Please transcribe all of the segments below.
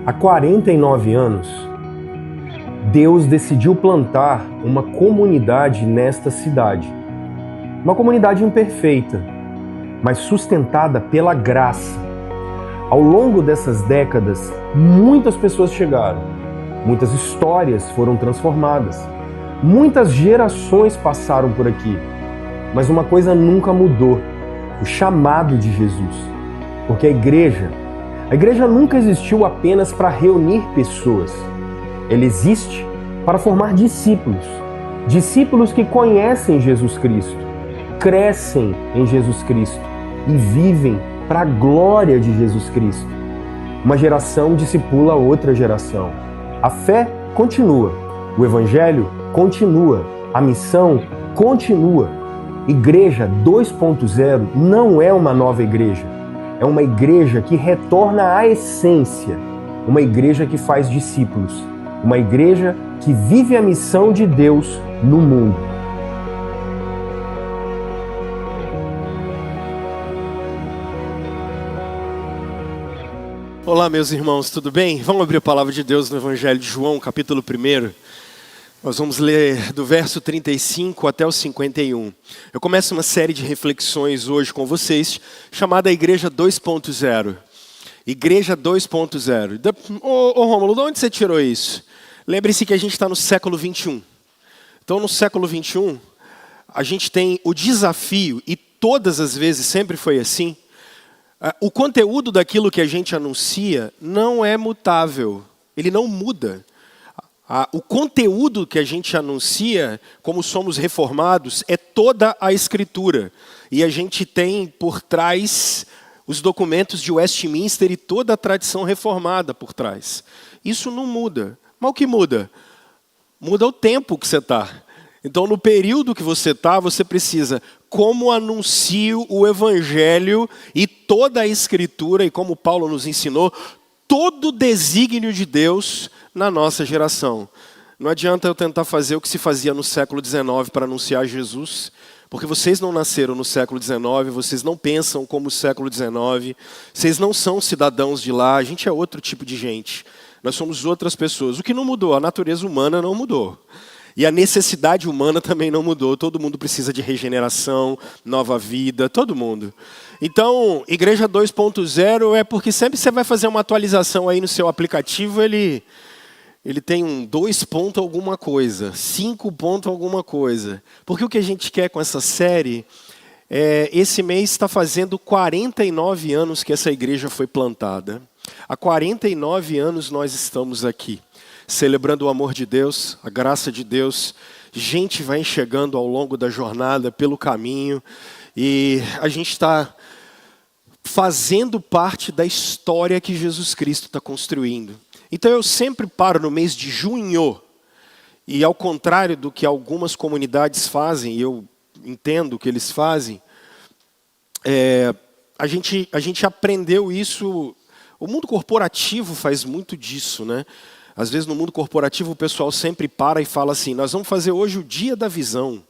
Há 49 anos, Deus decidiu plantar uma comunidade nesta cidade. Uma comunidade imperfeita, mas sustentada pela graça. Ao longo dessas décadas, muitas pessoas chegaram, muitas histórias foram transformadas, muitas gerações passaram por aqui. Mas uma coisa nunca mudou: o chamado de Jesus. Porque a igreja nunca existiu apenas para reunir pessoas. Ela existe para formar discípulos. Discípulos que conhecem Jesus Cristo, crescem em Jesus Cristo e vivem para a glória de Jesus Cristo. Uma geração discipula outra geração. A fé continua, o evangelho continua, a missão continua. Igreja 2.0 não é uma nova igreja. É uma igreja que retorna à essência. Uma igreja que faz discípulos. Uma igreja que vive a missão de Deus no mundo. Olá, meus irmãos, tudo bem? Vamos abrir a palavra de Deus no Evangelho de João, capítulo 1. Nós vamos ler do verso 35 até o 51. Eu começo uma série de reflexões hoje com vocês, chamada Igreja 2.0. Igreja 2.0. Ô Rômulo, de onde você tirou isso? Lembre-se que a gente está no século 21. Então, no século 21, a gente tem o desafio, e todas as vezes sempre foi assim, o conteúdo daquilo que a gente anuncia não é mutável, ele não muda. O conteúdo que a gente anuncia, como somos reformados, é toda a Escritura. E a gente tem por trás os documentos de Westminster e toda a tradição reformada por trás. Isso não muda. Mas o que muda? Muda o tempo que você está. Então, no período que você está, você precisa, como anuncio o Evangelho e toda a Escritura, e como Paulo nos ensinou, todo o desígnio de Deus na nossa geração. Não adianta eu tentar fazer o que se fazia no século XIX para anunciar Jesus, porque vocês não nasceram no século XIX, vocês não pensam como o século XIX, vocês não são cidadãos de lá, a gente é outro tipo de gente. Nós somos outras pessoas. O que não mudou? A natureza humana não mudou. E a necessidade humana também não mudou. Todo mundo precisa de regeneração, nova vida, todo mundo. Então, Igreja 2.0 é porque sempre você vai fazer uma atualização aí no seu aplicativo, ele tem um 2 ponto alguma coisa, 5 ponto alguma coisa. Porque o que a gente quer com essa série, esse mês está fazendo 49 anos que essa igreja foi plantada. Há 49 anos nós estamos aqui, celebrando o amor de Deus, a graça de Deus. Gente vai chegando ao longo da jornada, pelo caminho, e a gente está fazendo parte da história que Jesus Cristo está construindo. Então eu sempre paro no mês de junho, e ao contrário do que algumas comunidades fazem, e eu entendo o que eles fazem, a gente aprendeu isso. O mundo corporativo faz muito disso, né? Às vezes no mundo corporativo o pessoal sempre para e fala assim: nós vamos fazer hoje o dia da visão.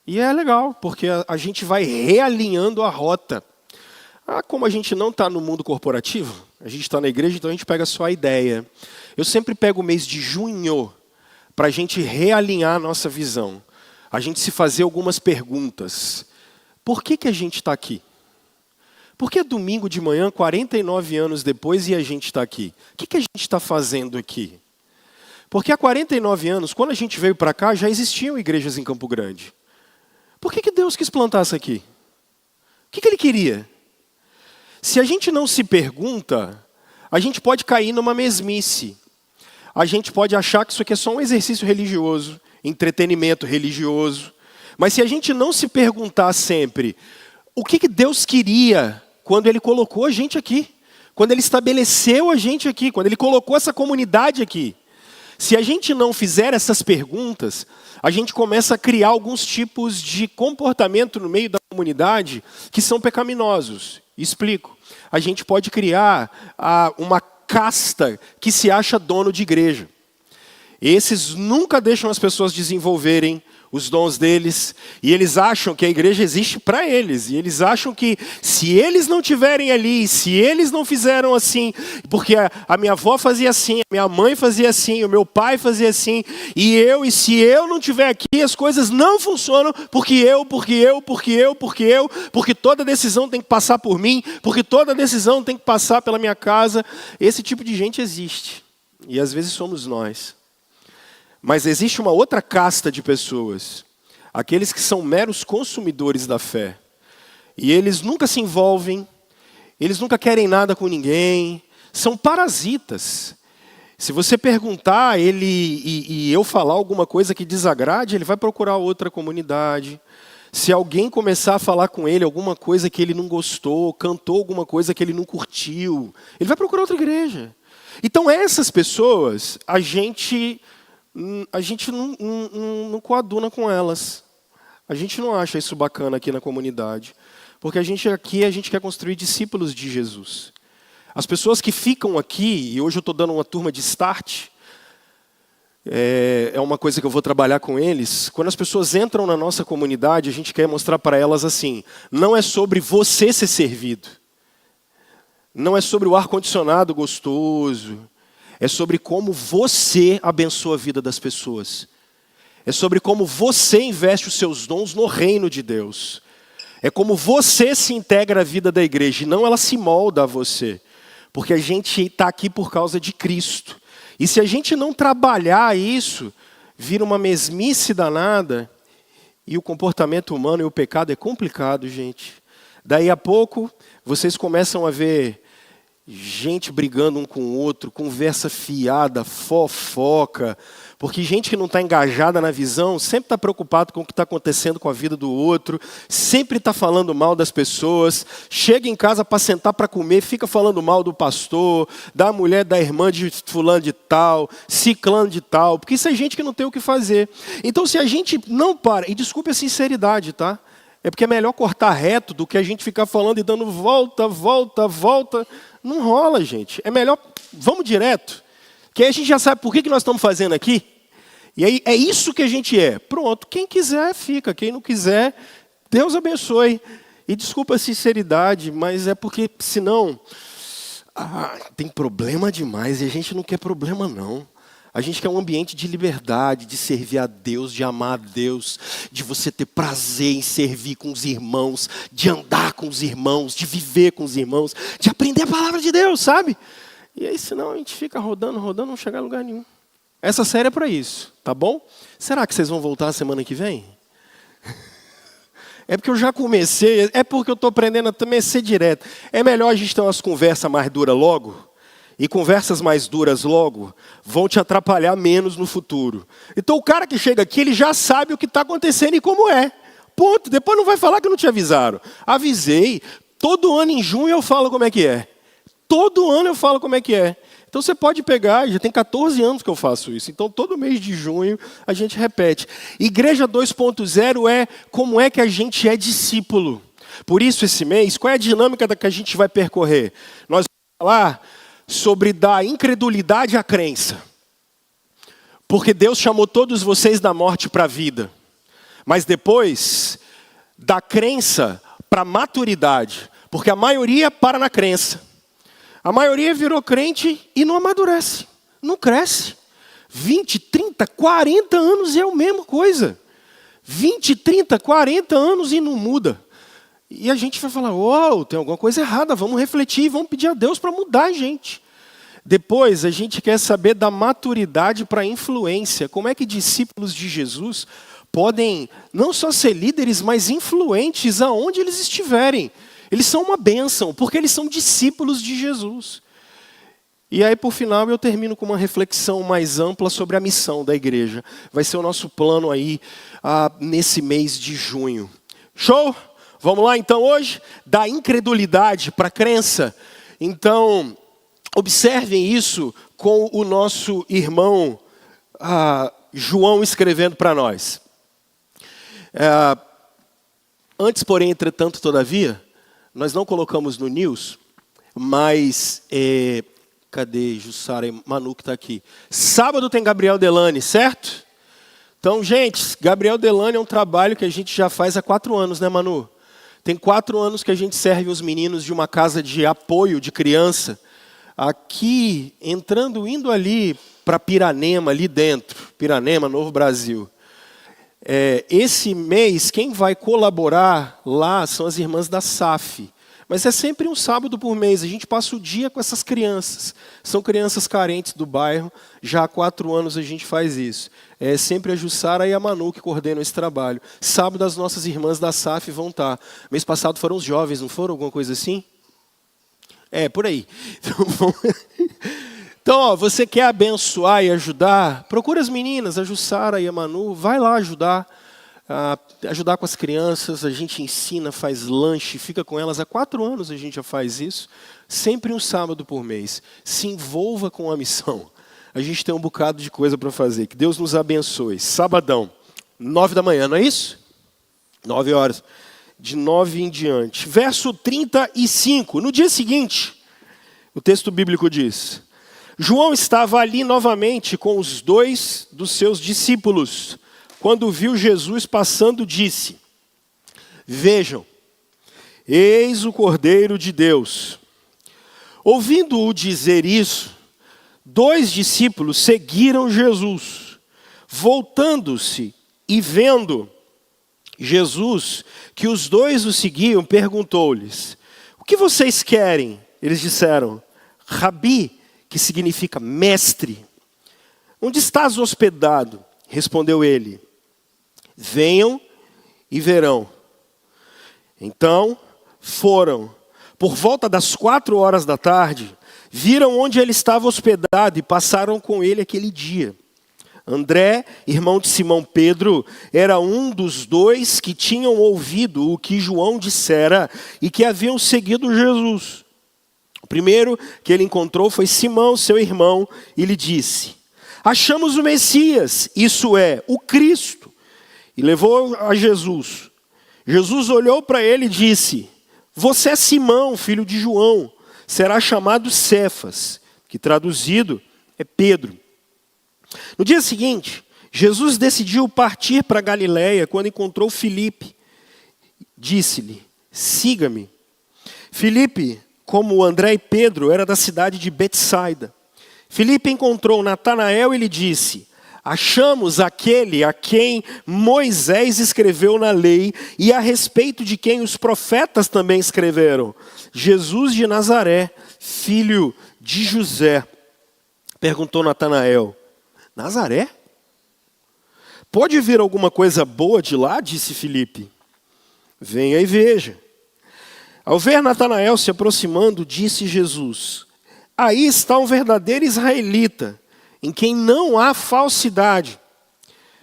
E é legal, porque a gente vai realinhando a rota. Como a gente não está no mundo corporativo, a gente está na igreja, então a gente pega só a ideia. Eu sempre pego o mês de junho para a gente realinhar a nossa visão. A gente se fazer algumas perguntas. Por que a gente está aqui? Por que domingo de manhã, 49 anos depois, e a gente está aqui? O que a gente está fazendo aqui? Porque há 49 anos, quando a gente veio para cá, já existiam igrejas em Campo Grande. Por que Deus quis plantar isso aqui? O que Ele queria? Se a gente não se pergunta, a gente pode cair numa mesmice. A gente pode achar que isso aqui é só um exercício religioso, entretenimento religioso. Mas se a gente não se perguntar sempre, o que Deus queria quando Ele colocou a gente aqui? Quando Ele estabeleceu a gente aqui? Quando Ele colocou essa comunidade aqui? Se a gente não fizer essas perguntas, a gente começa a criar alguns tipos de comportamento no meio da comunidade que são pecaminosos. Explico. A gente pode criar uma casta que se acha dono de igreja. Esses nunca deixam as pessoas desenvolverem os dons deles, e eles acham que a igreja existe para eles, e eles acham que se eles não estiverem ali, se eles não fizeram assim, porque a minha avó fazia assim, a minha mãe fazia assim, o meu pai fazia assim, e se eu não estiver aqui, as coisas não funcionam, porque toda decisão tem que passar por mim, porque toda decisão tem que passar pela minha casa. Esse tipo de gente existe, e às vezes somos nós. Mas existe uma outra casta de pessoas, aqueles que são meros consumidores da fé. E eles nunca se envolvem, eles nunca querem nada com ninguém, são parasitas. Se você perguntar e eu falar alguma coisa que desagrade, ele vai procurar outra comunidade. Se alguém começar a falar com ele alguma coisa que ele não gostou, cantou alguma coisa que ele não curtiu, ele vai procurar outra igreja. Então essas pessoas, a gente não coaduna com elas. A gente não acha isso bacana aqui na comunidade. Porque a gente quer construir discípulos de Jesus. As pessoas que ficam aqui, e hoje eu estou dando uma turma de start, é uma coisa que eu vou trabalhar com eles. Quando as pessoas entram na nossa comunidade, a gente quer mostrar para elas assim, não é sobre você ser servido. Não é sobre o ar-condicionado gostoso. É sobre como você abençoa a vida das pessoas. É sobre como você investe os seus dons no reino de Deus. É como você se integra à vida da igreja, e não ela se molda a você. Porque a gente está aqui por causa de Cristo. E se a gente não trabalhar isso, vira uma mesmice danada, e o comportamento humano e o pecado é complicado, gente. Daí a pouco, vocês começam a ver gente brigando um com o outro, conversa fiada, fofoca, porque gente que não está engajada na visão sempre está preocupado com o que está acontecendo com a vida do outro, sempre está falando mal das pessoas, chega em casa para sentar para comer, fica falando mal do pastor, da mulher, da irmã de fulano de tal, ciclano de tal, porque isso é gente que não tem o que fazer. Então se a gente não para, e desculpe a sinceridade, tá? É porque é melhor cortar reto do que a gente ficar falando e dando volta. Não rola, gente. É melhor, vamos direto. Que aí a gente já sabe por que nós estamos fazendo aqui. E aí é isso que a gente é. Pronto, quem quiser fica, quem não quiser, Deus abençoe. E desculpa a sinceridade, mas é porque senão tem problema demais e a gente não quer problema não. A gente quer um ambiente de liberdade, de servir a Deus, de amar a Deus, de você ter prazer em servir com os irmãos, de andar com os irmãos, de viver com os irmãos, de aprender a palavra de Deus, sabe? E aí, senão a gente fica rodando, não chega a lugar nenhum. Essa série é para isso, tá bom? Será que vocês vão voltar a semana que vem? É porque eu já comecei, é porque eu estou aprendendo a também ser direto. É melhor a gente ter umas conversas mais duras logo, e conversas mais duras logo vão te atrapalhar menos no futuro. Então o cara que chega aqui, ele já sabe o que está acontecendo e como é. Ponto. Depois não vai falar que não te avisaram. Avisei. Todo ano em junho eu falo como é que é. Todo ano eu falo como é que é. Então você pode pegar, já tem 14 anos que eu faço isso. Então todo mês de junho a gente repete. Igreja 2.0 é como é que a gente é discípulo. Por isso esse mês, qual é a dinâmica que a gente vai percorrer? Nós vamos falar sobre da incredulidade à crença. Porque Deus chamou todos vocês da morte para a vida. Mas depois, da crença para a maturidade. Porque a maioria para na crença. A maioria virou crente e não amadurece. Não cresce. 20, 30, 40 anos é a mesma coisa. 20, 30, 40 anos e não muda. E a gente vai falar, tem alguma coisa errada, vamos refletir, vamos pedir a Deus para mudar a gente. Depois, a gente quer saber da maturidade para a influência. Como é que discípulos de Jesus podem não só ser líderes, mas influentes aonde eles estiverem. Eles são uma bênção, porque eles são discípulos de Jesus. E aí, por final, eu termino com uma reflexão mais ampla sobre a missão da igreja. Vai ser o nosso plano aí nesse mês de junho. Show? Vamos lá, então, hoje? Da incredulidade para a crença. Então, observem isso com o nosso irmão João escrevendo para nós. Antes, porém, entretanto, todavia, nós não colocamos no news, mas... cadê Jussara e Manu que está aqui? Sábado tem Gabriel Delane, certo? Então, gente, Gabriel Delane é um trabalho que a gente já faz há 4 anos, né, Manu? Tem 4 anos que a gente serve os meninos de uma casa de apoio de criança, aqui, indo ali para Piranema, ali dentro, Piranema, Novo Brasil. Esse mês, quem vai colaborar lá são as irmãs da SAF. Mas é sempre um sábado por mês, a gente passa o dia com essas crianças. São crianças carentes do bairro, já há 4 anos a gente faz isso. É sempre a Jussara e a Manu que coordenam esse trabalho. Sábado as nossas irmãs da SAF vão estar. Mês passado foram os jovens, não foram? Alguma coisa assim? Por aí. Então, você quer abençoar e ajudar? Procura as meninas, a Jussara e a Manu, vai lá ajudar com as crianças, a gente ensina, faz lanche, fica com elas. Há 4 anos a gente já faz isso, sempre um sábado por mês. Se envolva com a missão. A gente tem um bocado de coisa para fazer. Que Deus nos abençoe. Sabadão, 9 da manhã, não é isso? 9 horas. De 9 em diante. Verso 35. No dia seguinte, o texto bíblico diz: João estava ali novamente com os 2 dos seus discípulos. Quando viu Jesus passando, disse: Vejam, eis o Cordeiro de Deus. Ouvindo-o dizer isso, 2 discípulos seguiram Jesus. Voltando-se e vendo Jesus, que os 2 o seguiam, perguntou-lhes: O que vocês querem? Eles disseram: Rabi, que significa mestre. Onde estás hospedado? Respondeu ele: Venham e verão. Então foram. Por volta das 4 horas da tarde, viram onde ele estava hospedado e passaram com ele aquele dia. André, irmão de Simão Pedro, era um dos 2 que tinham ouvido o que João dissera e que haviam seguido Jesus. O primeiro que ele encontrou foi Simão, seu irmão, e lhe disse: Achamos o Messias, isso é, o Cristo. E levou a Jesus. Jesus olhou para ele e disse: Você é Simão, filho de João, será chamado Cefas, que traduzido é Pedro. No dia seguinte, Jesus decidiu partir para Galiléia quando encontrou Filipe. Disse-lhe: Siga-me. Filipe, como André e Pedro, era da cidade de Betsaida. Filipe encontrou Natanael e lhe disse: Achamos aquele a quem Moisés escreveu na lei e a respeito de quem os profetas também escreveram, Jesus de Nazaré, filho de José. Perguntou Natanael: Nazaré? Pode vir alguma coisa boa de lá? Disse Filipe. Venha e veja. Ao ver Natanael se aproximando, disse Jesus: Aí está um verdadeiro israelita, em quem não há falsidade.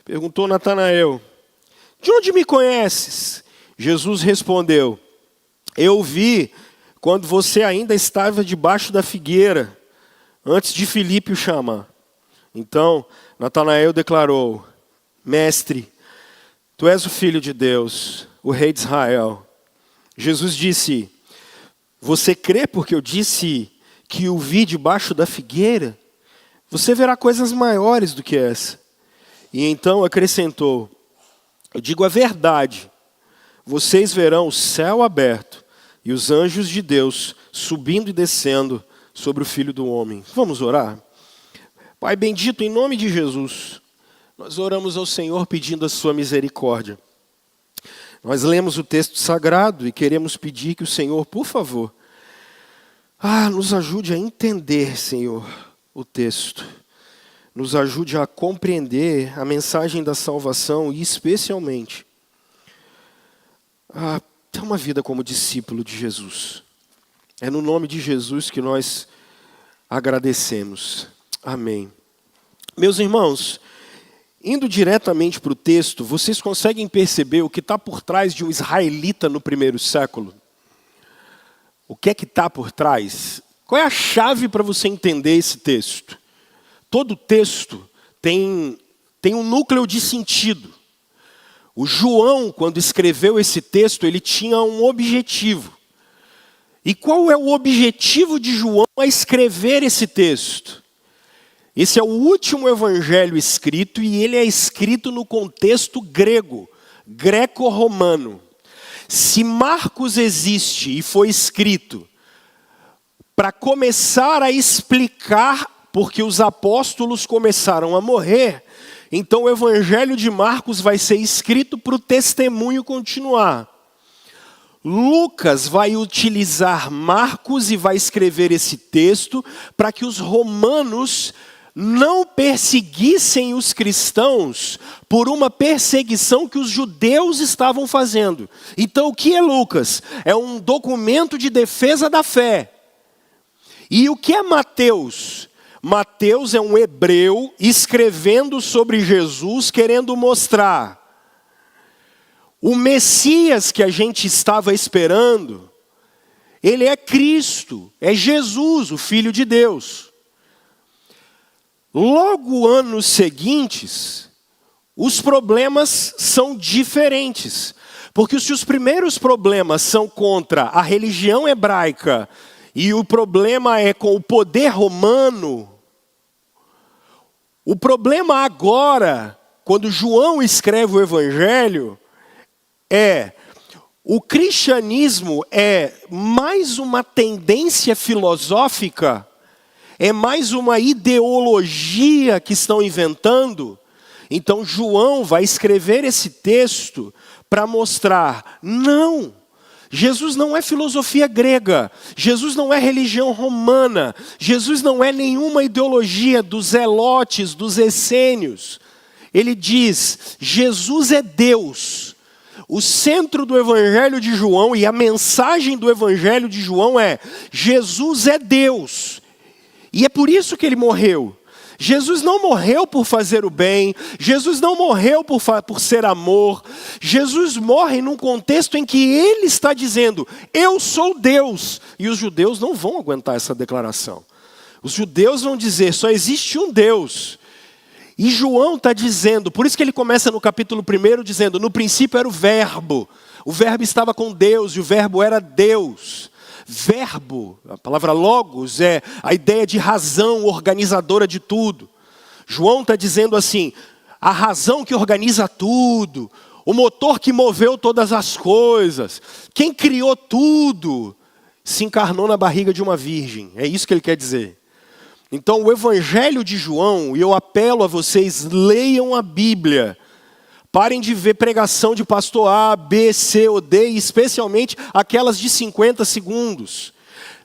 Perguntou Natanael: De onde me conheces? Jesus respondeu: Eu vi quando você ainda estava debaixo da figueira, antes de Filipe o chamar. Então Natanael declarou: Mestre, tu és o Filho de Deus, o Rei de Israel. Jesus disse: Você crê porque eu disse que o vi debaixo da figueira? Você verá coisas maiores do que essa. E então acrescentou: Eu digo a verdade, vocês verão o céu aberto e os anjos de Deus subindo e descendo sobre o Filho do Homem. Vamos orar? Pai bendito, em nome de Jesus, nós oramos ao Senhor pedindo a sua misericórdia. Nós lemos o texto sagrado e queremos pedir que o Senhor, por favor, nos ajude a entender, Senhor, o texto. Nos ajude a compreender a mensagem da salvação e, especialmente, a ter uma vida como discípulo de Jesus. É no nome de Jesus que nós agradecemos. Amém. Meus irmãos, indo diretamente para o texto, vocês conseguem perceber o que está por trás de um israelita no primeiro século? O que é que está por trás? Qual é a chave para você entender esse texto? Todo texto tem um núcleo de sentido. O João, quando escreveu esse texto, ele tinha um objetivo. E qual é o objetivo de João a escrever esse texto? Esse é o último evangelho escrito e ele é escrito no contexto grego, greco-romano. Se Marcos existe e foi escrito para começar a explicar porque os apóstolos começaram a morrer, então o evangelho de Marcos vai ser escrito para o testemunho continuar. Lucas vai utilizar Marcos e vai escrever esse texto para que os romanos não perseguissem os cristãos por uma perseguição que os judeus estavam fazendo. Então o que é Lucas? É um documento de defesa da fé. E o que é Mateus? Mateus é um hebreu escrevendo sobre Jesus, querendo mostrar o Messias que a gente estava esperando, ele é Cristo, é Jesus, o Filho de Deus. Logo anos seguintes, os problemas são diferentes. Porque se os primeiros problemas são contra a religião hebraica e o problema é com o poder romano, o problema agora, quando João escreve o Evangelho, o cristianismo é mais uma tendência filosófica, é mais uma ideologia que estão inventando. Então João vai escrever esse texto para mostrar, não, Jesus não é filosofia grega, Jesus não é religião romana, Jesus não é nenhuma ideologia dos zelotes, dos essênios. Ele diz, Jesus é Deus. O centro do Evangelho de João e a mensagem do Evangelho de João é: Jesus é Deus. E é por isso que ele morreu. Jesus não morreu por fazer o bem, Jesus não morreu por ser amor. Jesus morre num contexto em que ele está dizendo, eu sou Deus. E os judeus não vão aguentar essa declaração. Os judeus vão dizer, só existe um Deus. E João está dizendo, por isso que ele começa no capítulo 1 dizendo, no princípio era o verbo estava com Deus e o verbo era Deus. Verbo, a palavra logos é a ideia de razão organizadora de tudo. João está dizendo assim, a razão que organiza tudo, o motor que moveu todas as coisas, quem criou tudo, se encarnou na barriga de uma virgem, é isso que ele quer dizer. Então o Evangelho de João, e eu apelo a vocês, leiam a Bíblia. Parem de ver pregação de pastor A, B, C ou D, especialmente aquelas de 50 segundos.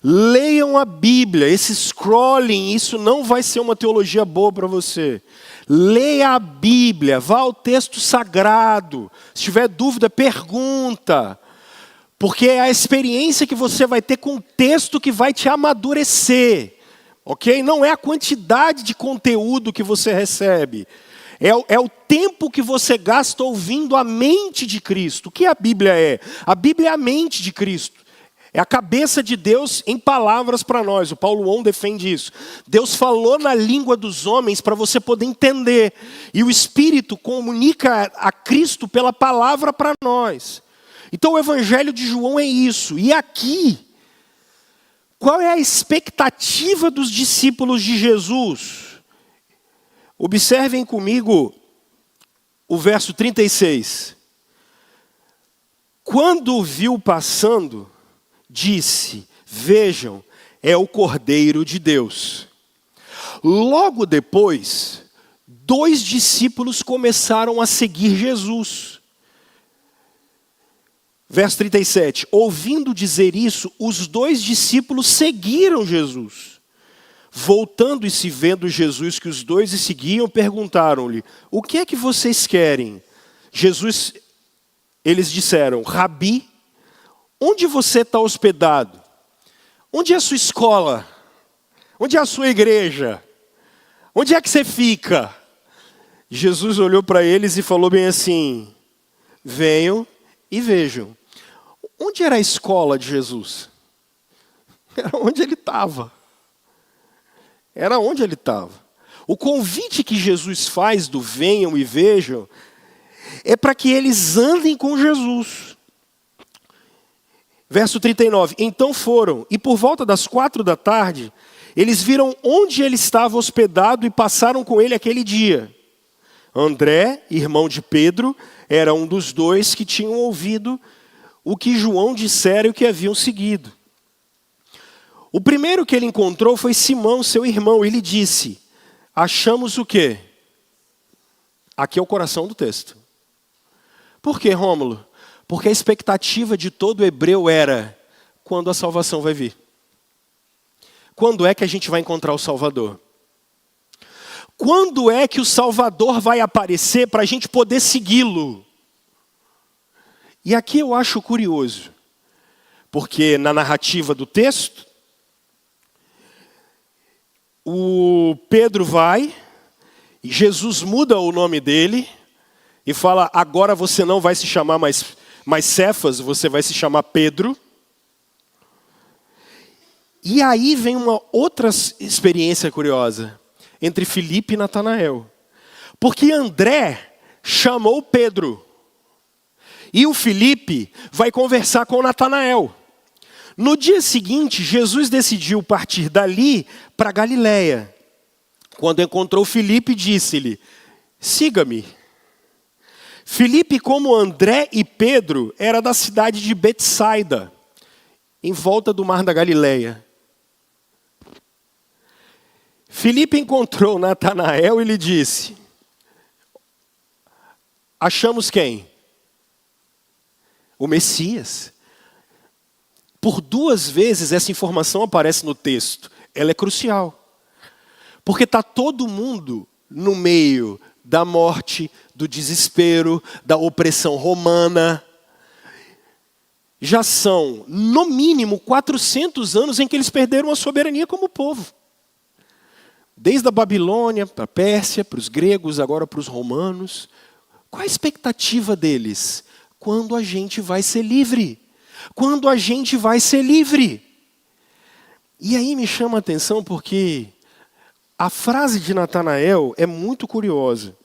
Leiam a Bíblia, esse scrolling, isso não vai ser uma teologia boa para você. Leia a Bíblia, vá ao texto sagrado. Se tiver dúvida, pergunta. Porque é a experiência que você vai ter com o texto que vai te amadurecer. Ok? Não é a quantidade de conteúdo que você recebe. É o tempo que você gasta ouvindo a mente de Cristo. O que a Bíblia é? A Bíblia é a mente de Cristo. É a cabeça de Deus em palavras para nós. O Paulo On defende isso. Deus falou na língua dos homens para você poder entender. E o Espírito comunica a Cristo pela palavra para nós. Então o Evangelho de João é isso. E aqui, qual é a expectativa dos discípulos de Jesus? Observem comigo o verso 36. Quando o viu passando, disse, vejam, é o Cordeiro de Deus. Logo depois, 2 discípulos começaram a seguir Jesus. Verso 37, ouvindo dizer isso, os 2 discípulos seguiram Jesus. Voltando e se vendo Jesus que os 2 o seguiam, perguntaram-lhe, o que é que vocês querem? Eles disseram, Rabi, onde você está hospedado? Onde é a sua escola? Onde é a sua igreja? Onde é que você fica? Jesus olhou para eles e falou bem assim, venham e vejam. Onde era a escola de Jesus? Era onde ele estava. Era onde ele estava. O convite que Jesus faz do venham e vejam é para que eles andem com Jesus. Verso 39. Então foram, e por volta das 4 da tarde, eles viram onde ele estava hospedado e passaram com ele aquele dia. André, irmão de Pedro, era um dos dois que tinham ouvido o que João dissera e o que haviam seguido. O primeiro que ele encontrou foi Simão, seu irmão. Ele disse: achamos o quê? Aqui é o coração do texto. Por quê, Rômulo? Porque a expectativa de todo hebreu era: quando a salvação vai vir? Quando é que a gente vai encontrar o Salvador? Quando é que o Salvador vai aparecer para a gente poder segui-lo? E aqui eu acho curioso, porque na narrativa do texto, o Pedro vai, e Jesus muda o nome dele, e fala: agora você não vai se chamar mais Cefas, você vai se chamar Pedro. E aí vem uma outra experiência curiosa, entre Filipe e Natanael. Porque André chamou Pedro. E o Filipe vai conversar com Natanael. No dia seguinte, Jesus decidiu partir dali para Galiléia. Quando encontrou Filipe, disse-lhe: siga-me. Filipe, como André e Pedro, era da cidade de Betsaida, em volta do mar da Galiléia. Filipe encontrou Natanael e lhe disse: achamos quem? O Messias. Por 2 vezes essa informação aparece no texto. Ela é crucial. Porque está todo mundo no meio da morte, do desespero, da opressão romana. Já são, no mínimo, 400 anos em que eles perderam a soberania como povo. Desde a Babilônia, para a Pérsia, para os gregos, agora para os romanos. Qual a expectativa deles? Quando a gente vai ser livre? Quando a gente vai ser livre? E aí me chama a atenção porque a frase de Natanael é muito curiosa.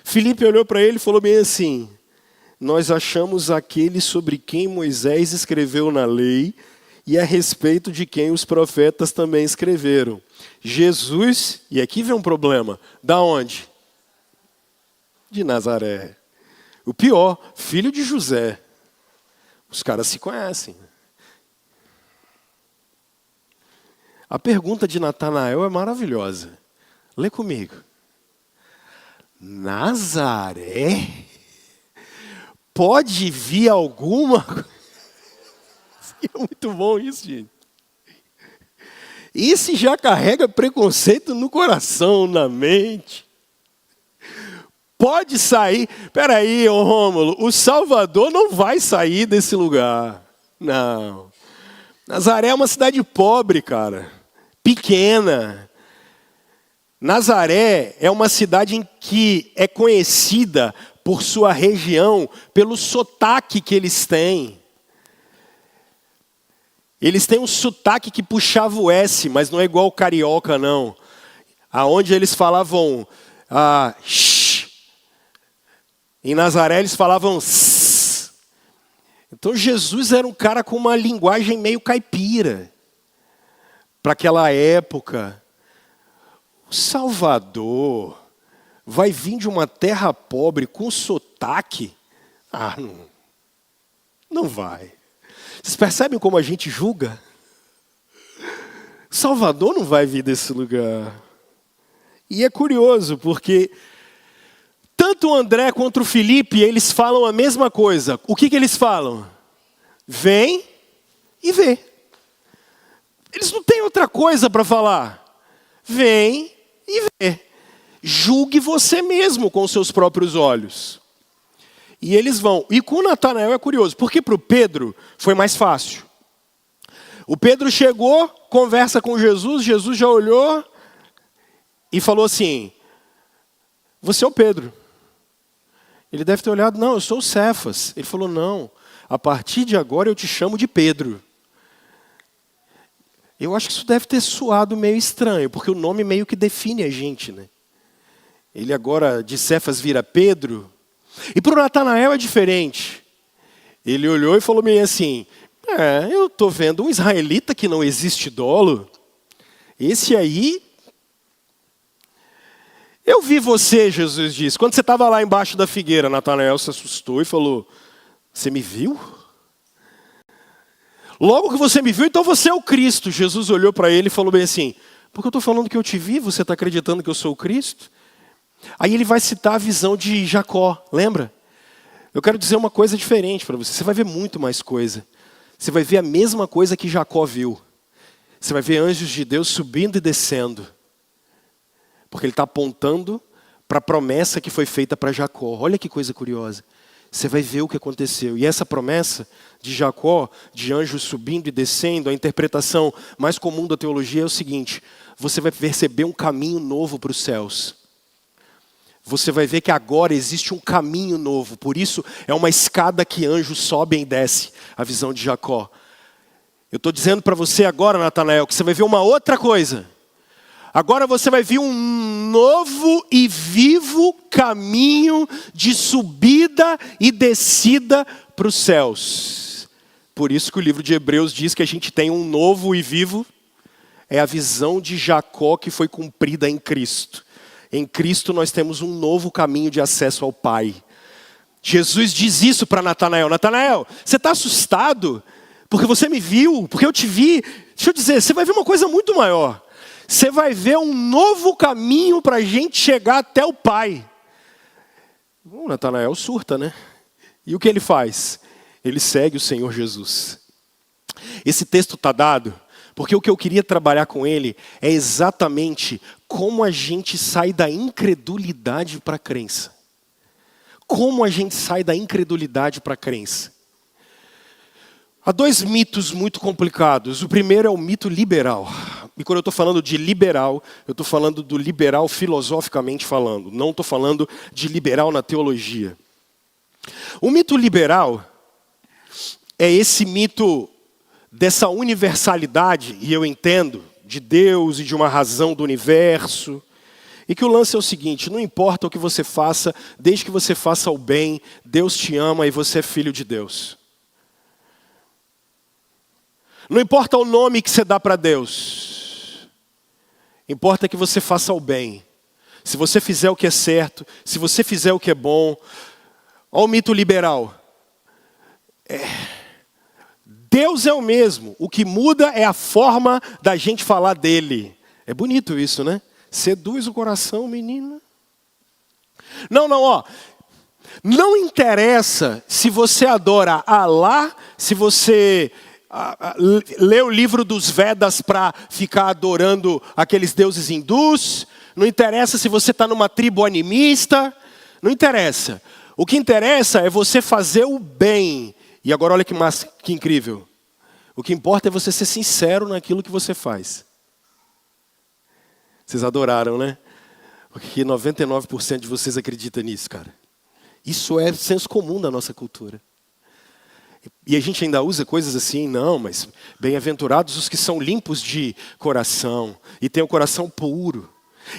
Filipe olhou para ele e falou bem assim: nós achamos aquele sobre quem Moisés escreveu na lei e a respeito de quem os profetas também escreveram. Jesus, e aqui vem um problema, da onde? De Nazaré. O pior, filho de José. Os caras se conhecem. A pergunta de Natanael é maravilhosa. Lê comigo. Nazaré? Pode vir alguma? É muito bom isso, gente. Esse já carrega preconceito no coração, na mente. Pode sair. Peraí, ô Rômulo, o Salvador não vai sair desse lugar. Não. Nazaré é uma cidade pobre, cara. Pequena. Nazaré é uma cidade em que é conhecida por sua região, pelo sotaque que eles têm. Eles têm um sotaque que puxava o S, mas não é igual o carioca, não. Aonde eles falavam shh. Em Nazaré eles falavam sss. Então Jesus era um cara com uma linguagem meio caipira. Para aquela época. O Salvador vai vir de uma terra pobre com sotaque? Não vai. Vocês percebem como a gente julga? Salvador não vai vir desse lugar. E é curioso, porque tanto o André quanto o Filipe, eles falam a mesma coisa. O que eles falam? Vem e vê. Eles não têm outra coisa para falar. Vem e vê. Julgue você mesmo com os seus próprios olhos. E eles vão. E com Natanael é curioso, porque para o Pedro foi mais fácil. O Pedro chegou, conversa com Jesus, Jesus já olhou e falou assim: você é o Pedro. Ele deve ter olhado: não, eu sou o Cefas. Ele falou: não, a partir de agora eu te chamo de Pedro. Eu acho que isso deve ter soado meio estranho, porque o nome meio que define a gente, né? Ele agora de Cefas vira Pedro. E para o Natanael é diferente. Ele olhou e falou meio assim: eu estou vendo um israelita que não existe dolo. esse aí... Eu vi você, Jesus disse. Quando você estava lá embaixo da figueira, Natanael se assustou e falou, você me viu? Logo que você me viu, então você é o Cristo. Jesus olhou para ele e falou bem assim, porque eu estou falando que eu te vi, você está acreditando que eu sou o Cristo? Aí ele vai citar a visão de Jacó, lembra? Eu quero dizer uma coisa diferente para você. Você vai ver muito mais coisa. Você vai ver a mesma coisa que Jacó viu. Você vai ver anjos de Deus subindo e descendo. Porque ele está apontando para a promessa que foi feita para Jacó. Olha que coisa curiosa. Você vai ver o que aconteceu. E essa promessa de Jacó, de anjos subindo e descendo, a interpretação mais comum da teologia é o seguinte: você vai perceber um caminho novo para os céus. Você vai ver que agora existe um caminho novo. Por isso é uma escada que anjos sobem e descem. A visão de Jacó. Eu estou dizendo para você agora, Natanael, que você vai ver uma outra coisa. Agora você vai ver um novo e vivo caminho de subida e descida para os céus. Por isso que o livro de Hebreus diz que a gente tem um novo e vivo. É a visão de Jacó que foi cumprida em Cristo. Em Cristo nós temos um novo caminho de acesso ao Pai. Jesus diz isso para Natanael. Natanael, você está assustado? Porque você me viu? Porque eu te vi? Deixa eu dizer, você vai ver uma coisa muito maior. Você vai ver um novo caminho para a gente chegar até o Pai. O Natanael surta, né? E o que ele faz? Ele segue o Senhor Jesus. Esse texto está dado, porque o que eu queria trabalhar com ele é exatamente como a gente sai da incredulidade para a crença. Como a gente sai da incredulidade para a crença. Há dois mitos muito complicados. O primeiro é o mito liberal. E quando eu estou falando de liberal, eu estou falando do liberal filosoficamente falando. Não estou falando de liberal na teologia. O mito liberal é esse mito dessa universalidade, e eu entendo, de Deus e de uma razão do universo. E que o lance é o seguinte, não importa o que você faça, desde que você faça o bem, Deus te ama e você é filho de Deus. Não importa o nome que você dá para Deus. Importa que você faça o bem. Se você fizer o que é certo, se você fizer o que é bom. Olha o mito liberal. Deus é o mesmo. O que muda é a forma da gente falar dele. É bonito isso, né? Seduz o coração, menina. Não, ó. Não interessa se você adora Alá, se você... lê o livro dos Vedas para ficar adorando aqueles deuses hindus. Não interessa se você está numa tribo animista. Não interessa. O que interessa é você fazer o bem. E agora olha que incrível. O que importa é você ser sincero naquilo que você faz. Vocês adoraram, né? Porque 99% de vocês acreditam nisso, cara. Isso é senso comum da nossa cultura. E a gente ainda usa coisas assim, não, mas bem-aventurados os que são limpos de coração e têm o coração puro.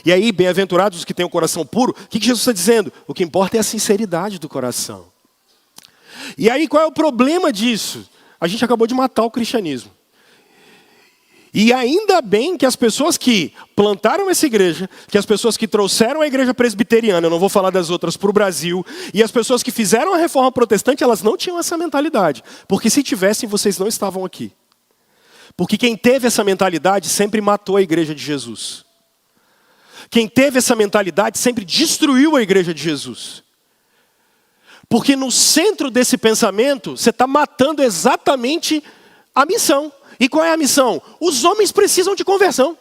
E aí, bem-aventurados os que têm o coração puro, o que Jesus está dizendo? O que importa é a sinceridade do coração. E aí, qual é o problema disso? A gente acabou de matar o cristianismo. E ainda bem que as pessoas que plantaram essa igreja, que as pessoas que trouxeram a igreja presbiteriana, eu não vou falar das outras, para o Brasil, e as pessoas que fizeram a reforma protestante, elas não tinham essa mentalidade. Porque se tivessem, vocês não estavam aqui. Porque quem teve essa mentalidade sempre matou a igreja de Jesus. Quem teve essa mentalidade sempre destruiu a igreja de Jesus. Porque no centro desse pensamento, você está matando exatamente a missão. E qual é a missão? Os homens precisam de conversão.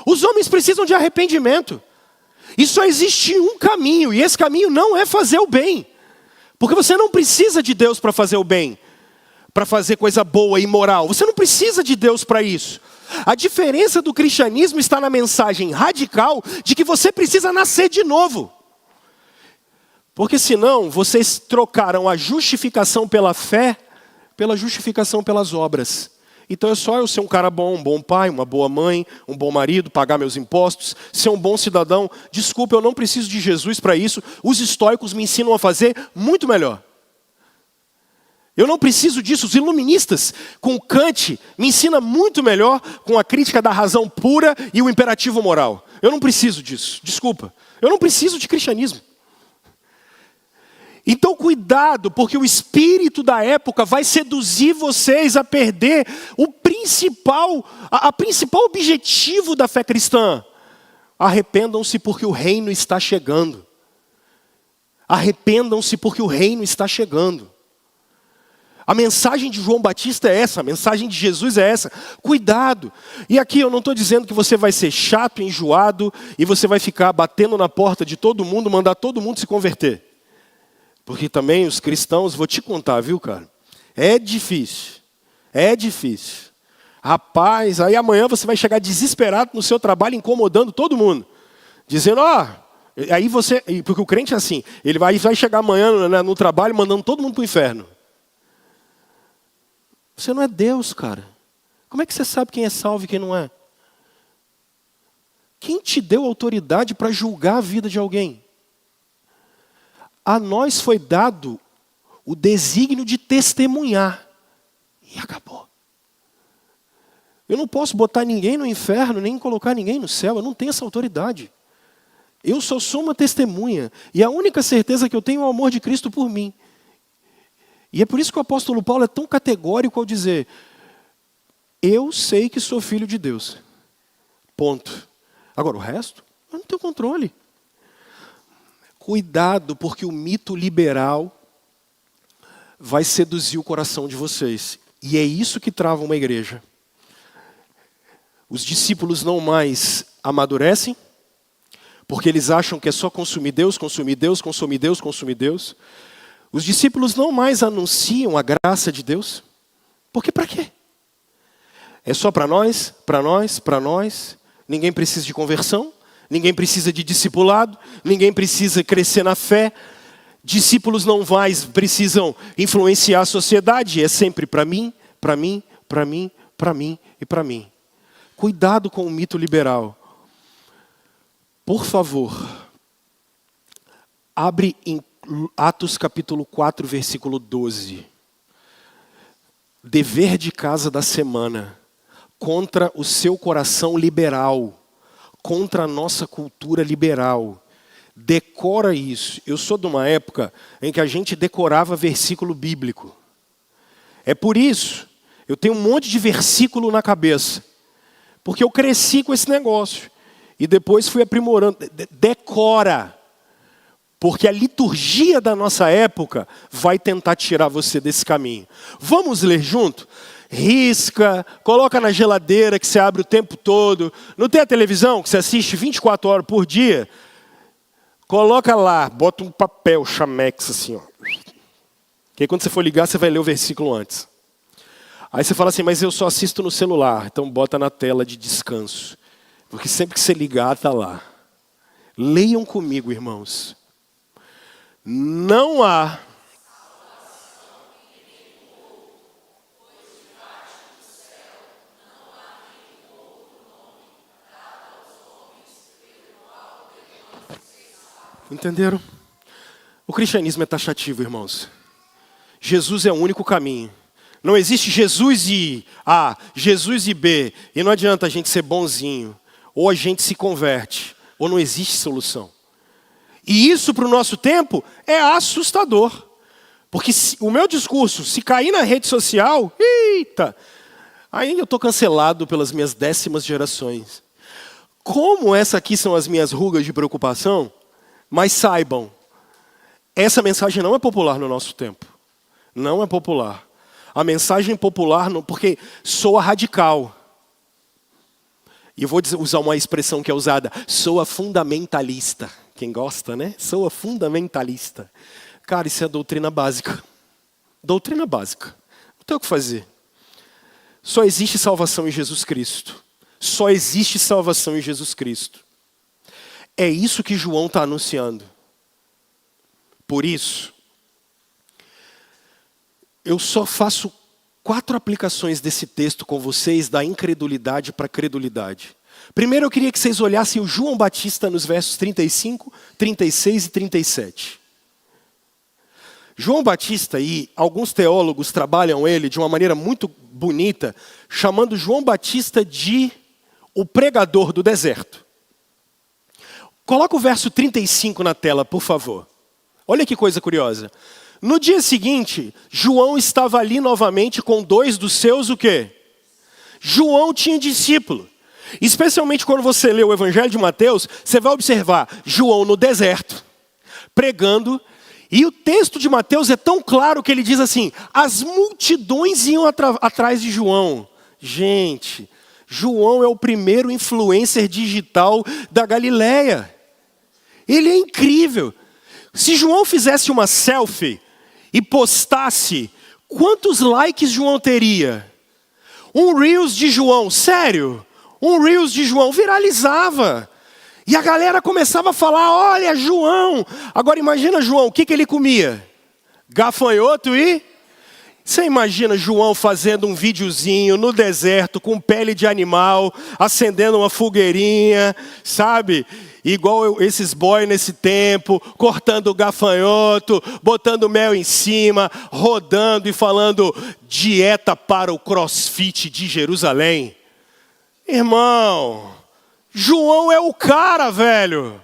Os homens precisam de arrependimento. E só existe um caminho, e esse caminho não é fazer o bem. Porque você não precisa de Deus para fazer o bem, para fazer coisa boa e moral. Você não precisa de Deus para isso. A diferença do cristianismo está na mensagem radical de que você precisa nascer de novo. Porque senão vocês trocaram a justificação pela fé pela justificação pelas obras. Então é só eu ser um cara bom, um bom pai, uma boa mãe, um bom marido, pagar meus impostos, ser um bom cidadão. Desculpa, eu não preciso de Jesus para isso. Os estoicos me ensinam a fazer muito melhor. Eu não preciso disso. Os iluministas, com Kant, me ensinam muito melhor com a crítica da razão pura e o imperativo moral. Eu não preciso disso. Desculpa. Eu não preciso de cristianismo. Então cuidado, porque o espírito da época vai seduzir vocês a perder o principal objetivo da fé cristã. Arrependam-se porque o reino está chegando. Arrependam-se porque o reino está chegando. A mensagem de João Batista é essa, a mensagem de Jesus é essa. Cuidado. E aqui eu não estou dizendo que você vai ser chato, enjoado, e você vai ficar batendo na porta de todo mundo, mandar todo mundo se converter. Porque também os cristãos, vou te contar, viu, cara? É difícil. É difícil. Rapaz, aí amanhã você vai chegar desesperado no seu trabalho, incomodando todo mundo. Dizendo, aí você... Porque o crente é assim, ele vai chegar amanhã no trabalho mandando todo mundo para o inferno. Você não é Deus, cara. Como é que você sabe quem é salvo e quem não é? Quem te deu autoridade para julgar a vida de alguém? A nós foi dado o desígnio de testemunhar. E acabou. Eu não posso botar ninguém no inferno, nem colocar ninguém no céu. Eu não tenho essa autoridade. Eu só sou uma testemunha. E a única certeza que eu tenho é o amor de Cristo por mim. E é por isso que o apóstolo Paulo é tão categórico ao dizer: eu sei que sou filho de Deus. Ponto. Agora o resto, eu não tenho controle. Cuidado, porque o mito liberal vai seduzir o coração de vocês. E é isso que trava uma igreja. Os discípulos não mais amadurecem, porque eles acham que é só consumir Deus, consumir Deus, consumir Deus, consumir Deus. Os discípulos não mais anunciam a graça de Deus, porque para quê? É só para nós, para nós, para nós. Ninguém precisa de conversão, ninguém precisa de discipulado, ninguém precisa crescer na fé. Discípulos não mais precisam influenciar a sociedade, é sempre para mim, para mim, para mim, para mim e para mim. Cuidado com o mito liberal. Por favor, abre em Atos capítulo 4, versículo 12. Dever de casa da semana contra o seu coração liberal, contra a nossa cultura liberal. Decora isso. Eu sou de uma época em que a gente decorava versículo bíblico. É por isso, eu tenho um monte de versículo na cabeça. Porque eu cresci com esse negócio. E depois fui aprimorando. Decora. Porque a liturgia da nossa época vai tentar tirar você desse caminho. Vamos ler junto? Risca, coloca na geladeira que você abre o tempo todo. Não tem a televisão que você assiste 24 horas por dia? Coloca lá, bota um papel chamex assim, ó. Que aí quando você for ligar, você vai ler o versículo antes. Aí você fala assim, mas eu só assisto no celular. Então bota na tela de descanso. Porque sempre que você ligar, está lá. Leiam comigo, irmãos. Não há entenderam? O cristianismo é taxativo, irmãos. Jesus é o único caminho. Não existe Jesus e A, Jesus e B. E não adianta a gente ser bonzinho. Ou a gente se converte, ou não existe solução. E isso para o nosso tempo é assustador. Porque o meu discurso, se cair na rede social, eita, aí eu estou cancelado pelas minhas 10ª gerações. Como essa aqui são as minhas rugas de preocupação, mas saibam, essa mensagem não é popular no nosso tempo. Não é popular. A mensagem popular, porque soa radical. E eu vou usar uma expressão que é usada, soa fundamentalista. Quem gosta, né? Soa fundamentalista. Cara, isso é doutrina básica. Doutrina básica. Não tem o que fazer. Só existe salvação em Jesus Cristo. Só existe salvação em Jesus Cristo. É isso que João está anunciando. Por isso, eu só faço 4 aplicações desse texto com vocês, da incredulidade para a credulidade. Primeiro eu queria que vocês olhassem o João Batista nos versos 35, 36 e 37. João Batista, e alguns teólogos trabalham ele de uma maneira muito bonita, chamando João Batista de o pregador do deserto. Coloca o verso 35 na tela, por favor. Olha que coisa curiosa. No dia seguinte, João estava ali novamente com 2 dos seus, o quê? João tinha discípulo. Especialmente quando você lê o Evangelho de Mateus, você vai observar João no deserto, pregando. E o texto de Mateus é tão claro que ele diz assim, as multidões iam atrás de João. Gente, João é o primeiro influencer digital da Galileia. Ele é incrível. Se João fizesse uma selfie e postasse, quantos likes João teria? Um Reels de João, sério? Um Reels de João viralizava. E a galera começava a falar, olha, João. Agora imagina João, o que ele comia? Gafanhoto e... Você imagina João fazendo um videozinho no deserto, com pele de animal, acendendo uma fogueirinha, sabe? Igual esses boys nesse tempo, cortando o gafanhoto, botando mel em cima, rodando e falando dieta para o CrossFit de Jerusalém. Irmão, João é o cara, velho.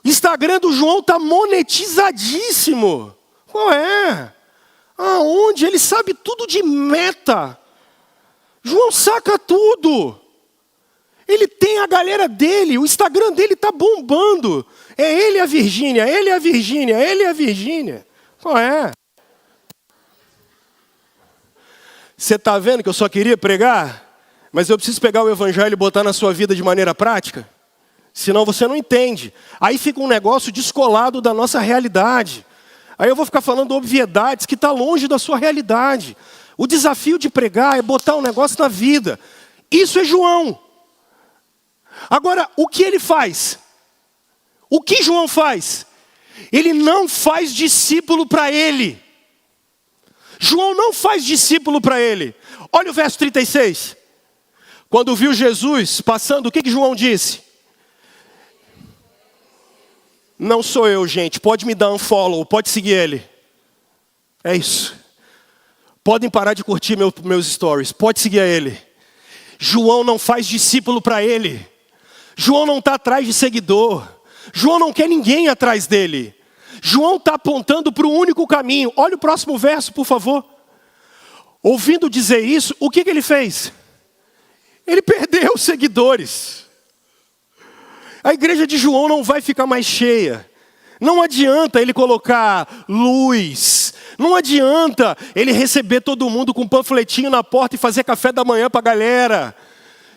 Instagram do João tá monetizadíssimo. Qual é? Aonde? Ele sabe tudo de meta. João saca tudo. Ele tem a galera dele, o Instagram dele tá bombando. É ele e a Virgínia, ele e a Virgínia, ele e a Virgínia. Qual é? Você tá vendo que eu só queria pregar? Mas eu preciso pegar o evangelho e botar na sua vida de maneira prática? Senão você não entende. Aí fica um negócio descolado da nossa realidade. Aí eu vou ficar falando obviedades que está longe da sua realidade. O desafio de pregar é botar um negócio na vida. Isso é João. Agora, o que ele faz? O que João faz? Ele não faz discípulo para ele. João não faz discípulo para ele. Olha o verso 36. Quando viu Jesus passando, o que João disse? Não sou eu, gente. Pode me dar um follow, pode seguir ele. É isso. Podem parar de curtir meus stories. Pode seguir a ele. João não faz discípulo para ele. João não está atrás de seguidor. João não quer ninguém atrás dele. João está apontando para o único caminho. Olha o próximo verso, por favor. Ouvindo dizer isso, o que ele fez? Ele perdeu os seguidores. A igreja de João não vai ficar mais cheia. Não adianta ele colocar luz. Não adianta ele receber todo mundo com um panfletinho na porta e fazer café da manhã para a galera.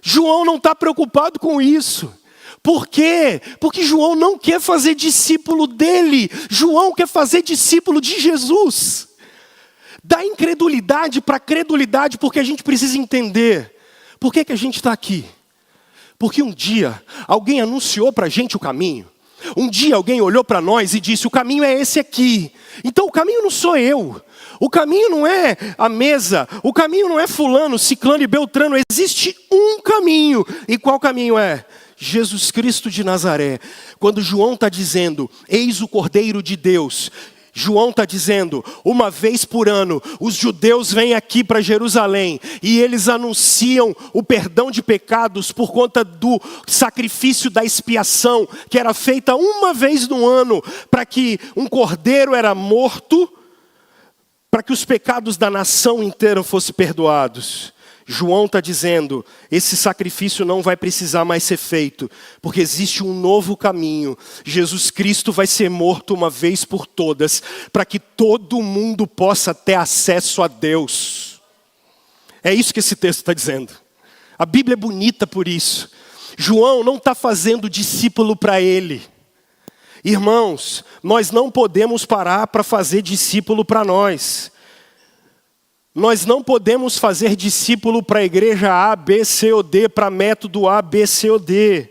João não está preocupado com isso. Por quê? Porque João não quer fazer discípulo dele. João quer fazer discípulo de Jesus. Da incredulidade para a credulidade, porque a gente precisa entender. Por que a gente está aqui? Porque um dia alguém anunciou para a gente o caminho. Um dia alguém olhou para nós e disse, o caminho é esse aqui. Então o caminho não sou eu. O caminho não é a mesa. O caminho não é fulano, ciclano e beltrano. Existe um caminho. E qual caminho é? Jesus Cristo de Nazaré. Quando João está dizendo, eis o Cordeiro de Deus. João está dizendo, uma vez por ano, os judeus vêm aqui para Jerusalém e eles anunciam o perdão de pecados por conta do sacrifício da expiação, que era feita uma vez no ano, para que um cordeiro era morto, para que os pecados da nação inteira fossem perdoados. João está dizendo, esse sacrifício não vai precisar mais ser feito, porque existe um novo caminho. Jesus Cristo vai ser morto uma vez por todas, para que todo mundo possa ter acesso a Deus. É isso que esse texto está dizendo. A Bíblia é bonita por isso. João não está fazendo discípulo para ele. Irmãos, nós não podemos parar para fazer discípulo para nós. Nós não podemos fazer discípulo para a igreja A, B, C ou D, para método A, B, C ou D.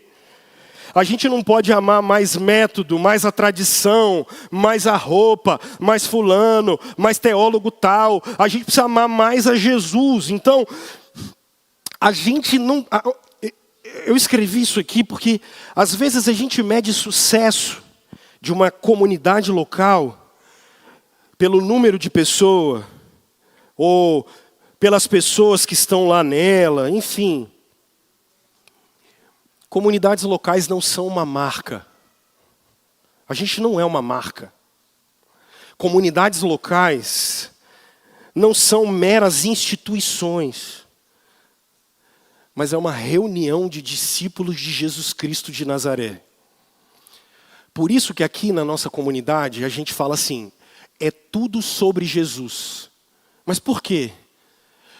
A gente não pode amar mais método, mais a tradição, mais a roupa, mais fulano, mais teólogo tal. A gente precisa amar mais a Jesus. Então, a gente não... Eu escrevi isso aqui porque às vezes a gente mede sucesso de uma comunidade local pelo número de pessoa, ou pelas pessoas que estão lá nela, enfim. Comunidades locais não são uma marca. A gente não é uma marca. Comunidades locais não são meras instituições, mas é uma reunião de discípulos de Jesus Cristo de Nazaré. Por isso que aqui na nossa comunidade a gente fala assim, é tudo sobre Jesus. Mas por quê?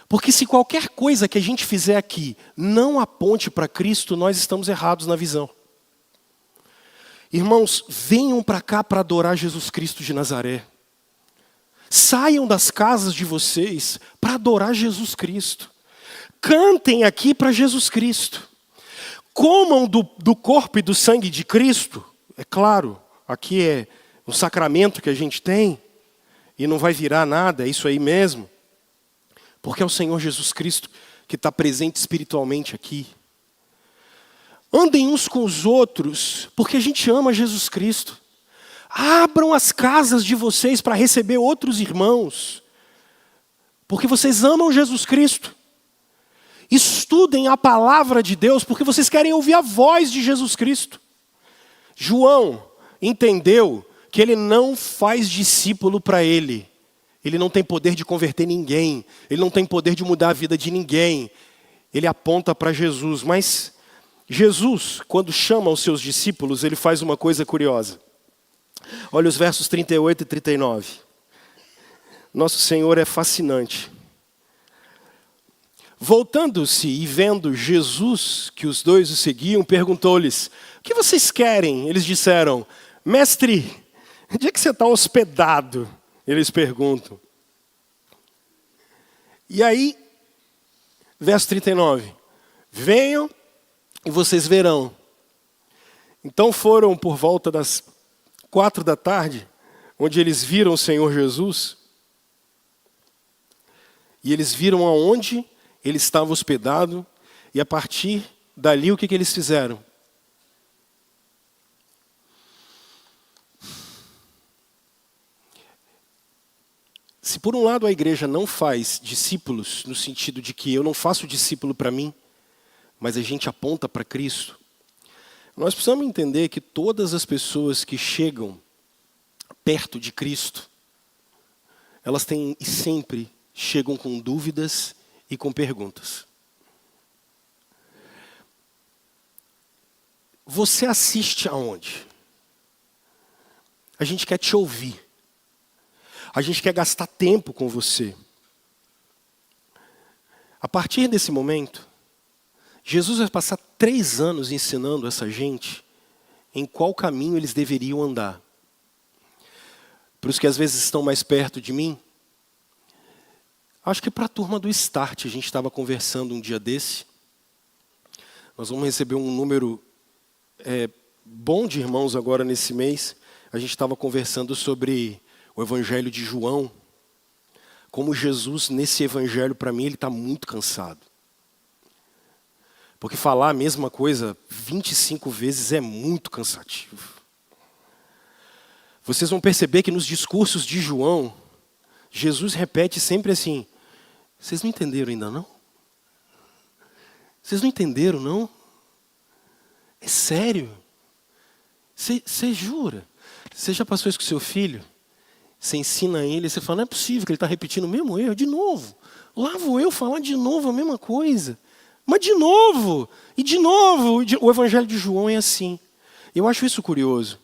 Porque se qualquer coisa que a gente fizer aqui não aponte para Cristo, nós estamos errados na visão. Irmãos, venham para cá para adorar Jesus Cristo de Nazaré. Saiam das casas de vocês para adorar Jesus Cristo. Cantem aqui para Jesus Cristo. Comam do corpo e do sangue de Cristo. É claro, aqui é um sacramento que a gente tem e não vai virar nada, é isso aí mesmo. Porque é o Senhor Jesus Cristo que está presente espiritualmente aqui. Andem uns com os outros, porque a gente ama Jesus Cristo. Abram as casas de vocês para receber outros irmãos, porque vocês amam Jesus Cristo. Estudem a palavra de Deus, porque vocês querem ouvir a voz de Jesus Cristo. João entendeu que ele não faz discípulo para ele. Ele não tem poder de converter ninguém. Ele não tem poder de mudar a vida de ninguém. Ele aponta para Jesus. Mas Jesus, quando chama os seus discípulos, ele faz uma coisa curiosa. Olha os versos 38 e 39. Nosso Senhor é fascinante. Voltando-se e vendo Jesus, que os dois o seguiam, perguntou-lhes, o que vocês querem? Eles disseram, mestre, onde é que você está hospedado? Eles perguntam. E aí, verso 39. Venham e vocês verão. Então foram por volta das 4 da tarde, onde eles viram o Senhor Jesus. E eles viram aonde ele estava hospedado. E a partir dali, o que eles fizeram? Se por um lado a igreja não faz discípulos, no sentido de que eu não faço discípulo para mim, mas a gente aponta para Cristo, nós precisamos entender que todas as pessoas que chegam perto de Cristo, elas têm e sempre chegam com dúvidas e com perguntas. Você assiste aonde? A gente quer te ouvir. A gente quer gastar tempo com você. A partir desse momento, Jesus vai passar 3 anos ensinando essa gente em qual caminho eles deveriam andar. Por isso que às vezes estão mais perto de mim. Acho que para a turma do Start, a gente estava conversando um dia desse. Nós vamos receber um número bom de irmãos agora nesse mês. A gente estava conversando sobre o Evangelho de João, como Jesus, nesse Evangelho, para mim, ele está muito cansado. Porque falar a mesma coisa 25 vezes é muito cansativo. Vocês vão perceber que nos discursos de João, Jesus repete sempre assim, vocês não entenderam ainda não? Vocês não entenderam não? É sério? Você jura? Você já passou isso com seu filho? Você ensina ele, você fala, não é possível que ele está repetindo o mesmo erro, de novo. Lá vou eu falar de novo a mesma coisa. Mas de novo, e de novo. O Evangelho de João é assim. Eu acho isso curioso.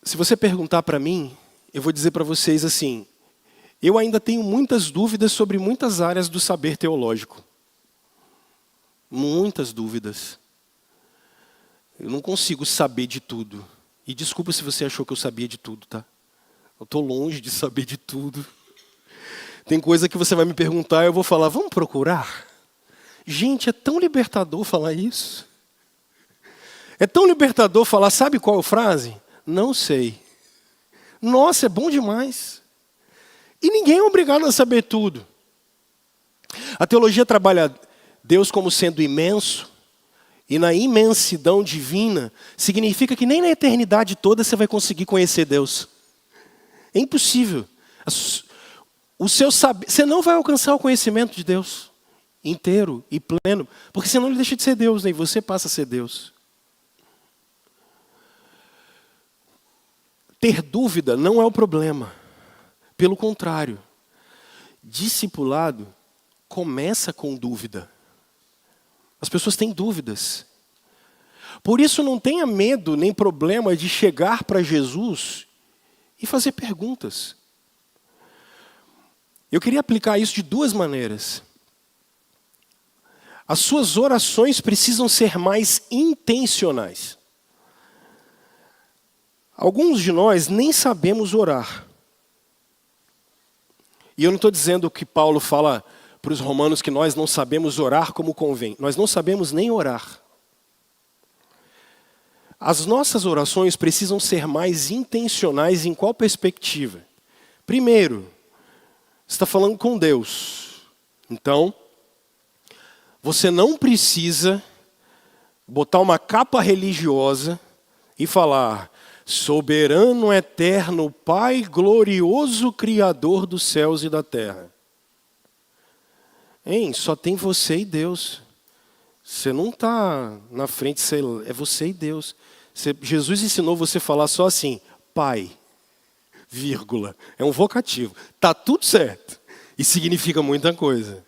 Se você perguntar para mim, eu vou dizer para vocês assim, eu ainda tenho muitas dúvidas sobre muitas áreas do saber teológico. Muitas dúvidas. Eu não consigo saber de tudo. E desculpa se você achou que eu sabia de tudo, tá? Eu estou longe de saber de tudo. Tem coisa que você vai me perguntar e eu vou falar, vamos procurar? Gente, é tão libertador falar isso. É tão libertador falar, sabe qual é a frase? Não sei. Nossa, é bom demais. E ninguém é obrigado a saber tudo. A teologia trabalha Deus como sendo imenso, e na imensidão divina, significa que nem na eternidade toda você vai conseguir conhecer Deus. É impossível. O seu saber, você não vai alcançar o conhecimento de Deus inteiro e pleno, porque senão ele deixa de ser Deus, né? E você passa a ser Deus. Ter dúvida não é o problema. Pelo contrário, discipulado começa com dúvida. As pessoas têm dúvidas. Por isso não tenha medo nem problema de chegar para Jesus e fazer perguntas. Eu queria aplicar isso de duas maneiras. As suas orações precisam ser mais intencionais. Alguns de nós nem sabemos orar. E eu não estou dizendo que Paulo fala para os romanos que nós não sabemos orar como convém. Nós não sabemos nem orar. As nossas orações precisam ser mais intencionais em qual perspectiva? Primeiro, você está falando com Deus. Então, você não precisa botar uma capa religiosa e falar: soberano, eterno, Pai, glorioso Criador dos céus e da terra. Hein? Só tem você e Deus. Você não está na frente, é você e Deus. Jesus ensinou você a falar só assim: Pai, vírgula. É um vocativo. Está tudo certo. E significa muita coisa.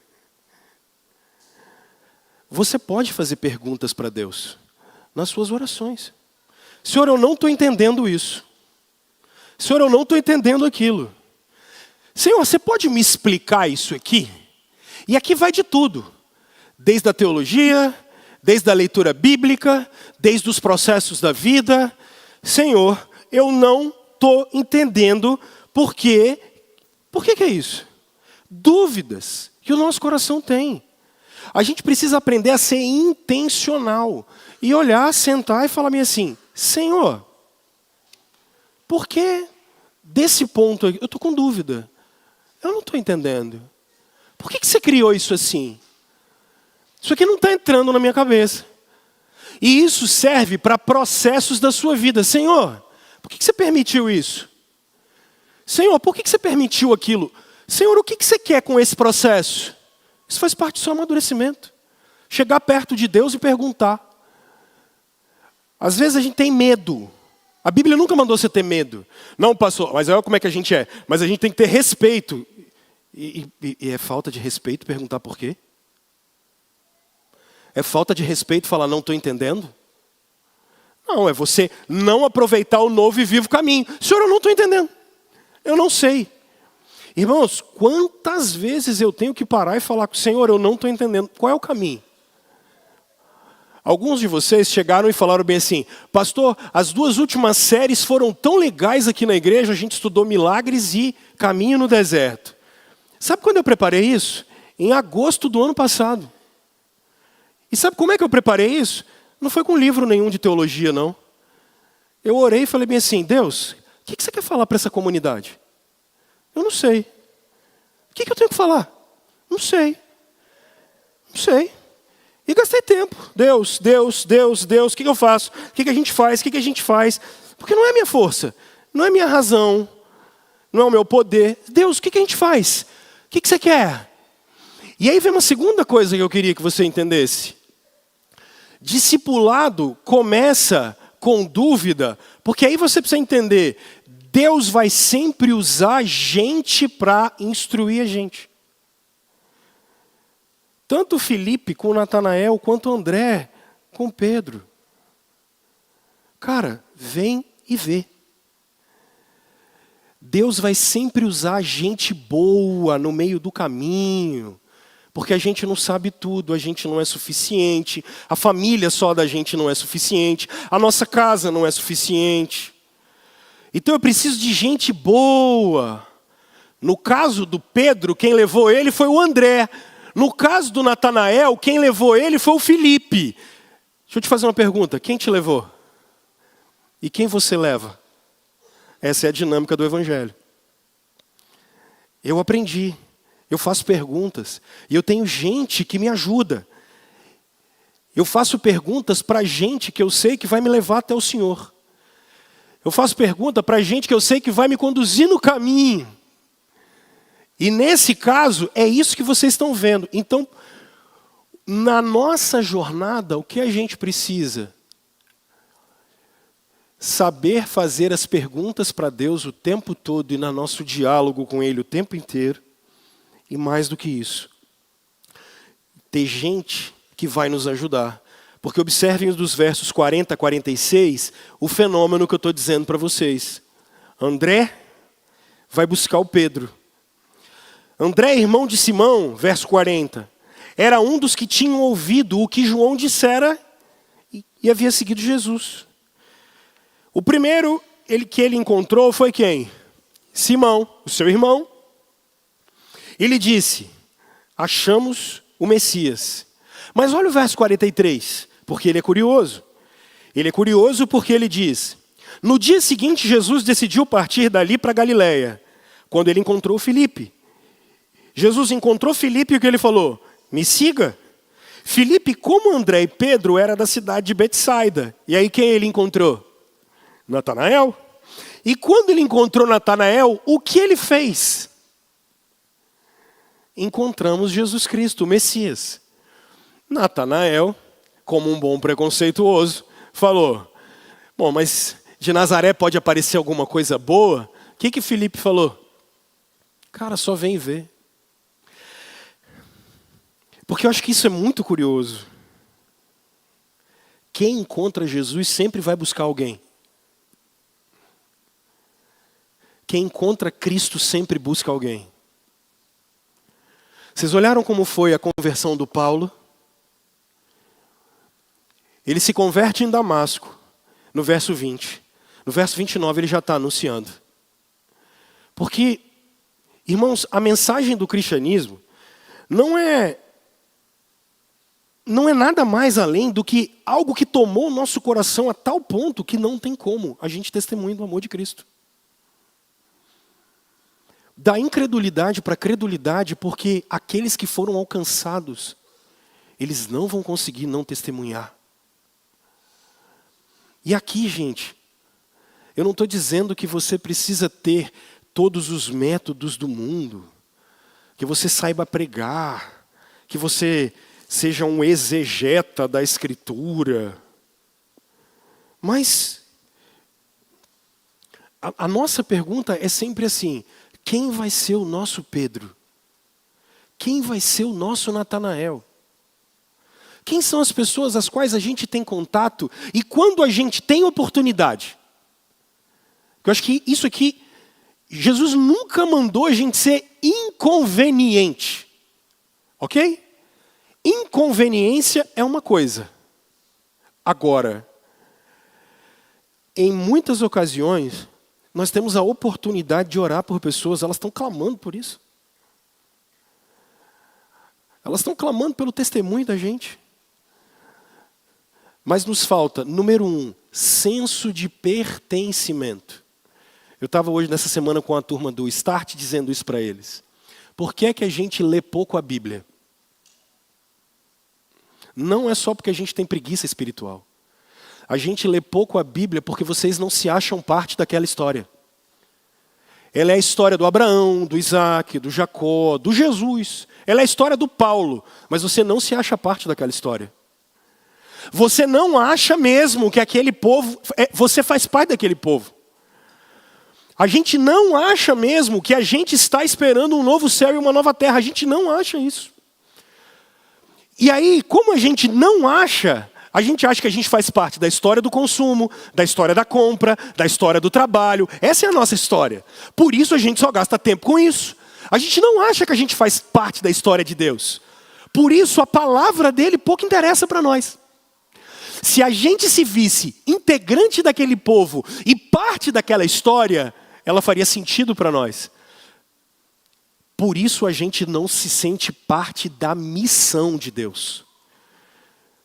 Você pode fazer perguntas para Deus nas suas orações. Senhor, eu não estou entendendo isso. Senhor, eu não estou entendendo aquilo. Senhor, você pode me explicar isso aqui? E aqui vai de tudo. Desde a teologia, desde a leitura bíblica, desde os processos da vida. Senhor, eu não estou entendendo por quê. Por que é isso? Dúvidas que o nosso coração tem. A gente precisa aprender a ser intencional. E olhar, sentar e falar assim: Senhor, por que desse ponto aqui? Eu estou com dúvida. Eu não estou entendendo. Por que você criou isso assim? Isso aqui não está entrando na minha cabeça. E isso serve para processos da sua vida. Senhor, por que você permitiu isso? Senhor, por que você permitiu aquilo? Senhor, o que você quer com esse processo? Isso faz parte do seu amadurecimento. Chegar perto de Deus e perguntar. Às vezes a gente tem medo. A Bíblia nunca mandou você ter medo. Não, pastor, mas olha como é que a gente é. Mas a gente tem que ter respeito. E é falta de respeito perguntar por quê? É falta de respeito falar não estou entendendo? Não, é você não aproveitar o novo e vivo caminho. Senhor, eu não estou entendendo. Eu não sei. Irmãos, quantas vezes eu tenho que parar e falar com o Senhor, eu não estou entendendo. Qual é o caminho? Alguns de vocês chegaram e falaram bem assim: pastor, as 2 últimas séries foram tão legais aqui na igreja, a gente estudou milagres e caminho no deserto. Sabe quando eu preparei isso? Em agosto do ano passado. E sabe como é que eu preparei isso? Não foi com livro nenhum de teologia, não. Eu orei e falei bem assim: Deus, o que você quer falar para essa comunidade? Eu não sei. O que eu tenho que falar? Não sei. Não sei. E gastei tempo. Deus, o que eu faço? O que a gente faz? O que a gente faz? Porque não é minha força, não é minha razão, não é o meu poder. Deus, o que a gente faz? O que você quer? E aí vem uma segunda coisa que eu queria que você entendesse. Discipulado começa com dúvida, porque aí você precisa entender, Deus vai sempre usar gente para instruir a gente. Tanto Filipe com Natanael, quanto André com Pedro. Cara, vem e vê. Deus vai sempre usar gente boa no meio do caminho. Porque a gente não sabe tudo, a gente não é suficiente. A família só da gente não é suficiente. A nossa casa não é suficiente. Então eu preciso de gente boa. No caso do Pedro, quem levou ele foi o André. No caso do Natanael, quem levou ele foi o Filipe. Deixa eu te fazer uma pergunta. Quem te levou? E quem você leva? Essa é a dinâmica do Evangelho. Eu aprendi. Eu faço perguntas. E eu tenho gente que me ajuda. Eu faço perguntas para gente que eu sei que vai me levar até o Senhor. Eu faço pergunta para gente que eu sei que vai me conduzir no caminho. E nesse caso, é isso que vocês estão vendo. Então, na nossa jornada, o que a gente precisa? Saber fazer as perguntas para Deus o tempo todo e no nosso diálogo com Ele o tempo inteiro. E mais do que isso, ter gente que vai nos ajudar. Porque observem dos versos 40 a 46, o fenômeno que eu estou dizendo para vocês. André vai buscar o Pedro. André, irmão de Simão, verso 40, era um dos que tinham ouvido o que João dissera e havia seguido Jesus. O primeiro que ele encontrou foi quem? Simão, o seu irmão. Ele disse, achamos o Messias. Mas olha o verso 43, porque ele é curioso. Ele é curioso porque ele diz, no dia seguinte Jesus decidiu partir dali para Galiléia, quando ele encontrou Filipe. Jesus encontrou Filipe e o que ele falou? Me siga. Filipe, como André e Pedro, era da cidade de Betsaida. E aí quem ele encontrou? Natanael. E quando ele encontrou Natanael, o que ele fez? Encontramos Jesus Cristo, o Messias. Natanael, como um bom preconceituoso, falou, bom, mas de Nazaré pode aparecer alguma coisa boa? O que Filipe falou? Cara, só vem ver. Porque eu acho que isso é muito curioso. Quem encontra Jesus sempre vai buscar alguém. Quem encontra Cristo sempre busca alguém. Vocês olharam como foi a conversão do Paulo? Ele se converte em Damasco, no verso 20. No verso 29 ele já está anunciando. Porque, irmãos, a mensagem do cristianismo não é nada mais além do que algo que tomou o nosso coração a tal ponto que não tem como a gente testemunhar do amor de Cristo. Da incredulidade para a credulidade, porque aqueles que foram alcançados, eles não vão conseguir não testemunhar. E aqui, gente, eu não estou dizendo que você precisa ter todos os métodos do mundo, que você saiba pregar, que você seja um exegeta da Escritura. Mas a nossa pergunta é sempre assim, quem vai ser o nosso Pedro? Quem vai ser o nosso Natanael? Quem são as pessoas às quais a gente tem contato e quando a gente tem oportunidade? Eu acho que isso aqui, Jesus nunca mandou a gente ser inconveniente. Ok? Inconveniência é uma coisa. Agora, em muitas ocasiões, nós temos a oportunidade de orar por pessoas, elas estão clamando por isso. Elas estão clamando pelo testemunho da gente. Mas nos falta, número 1, senso de pertencimento. Eu estava hoje, nessa semana, com a turma do Start, dizendo isso para eles. Por que é que a gente lê pouco a Bíblia? Não é só porque a gente tem preguiça espiritual. A gente lê pouco a Bíblia porque vocês não se acham parte daquela história. Ela é a história do Abraão, do Isaac, do Jacó, do Jesus. Ela é a história do Paulo, mas você não se acha parte daquela história. Você não acha mesmo que aquele povo, você faz parte daquele povo. A gente não acha mesmo que a gente está esperando um novo céu e uma nova terra. A gente não acha isso. E aí, como a gente não acha, a gente acha que a gente faz parte da história do consumo, da história da compra, da história do trabalho. Essa é a nossa história. Por isso a gente só gasta tempo com isso. A gente não acha que a gente faz parte da história de Deus. Por isso a palavra dele pouco interessa para nós. Se a gente se visse integrante daquele povo e parte daquela história, ela faria sentido para nós. Por isso a gente não se sente parte da missão de Deus.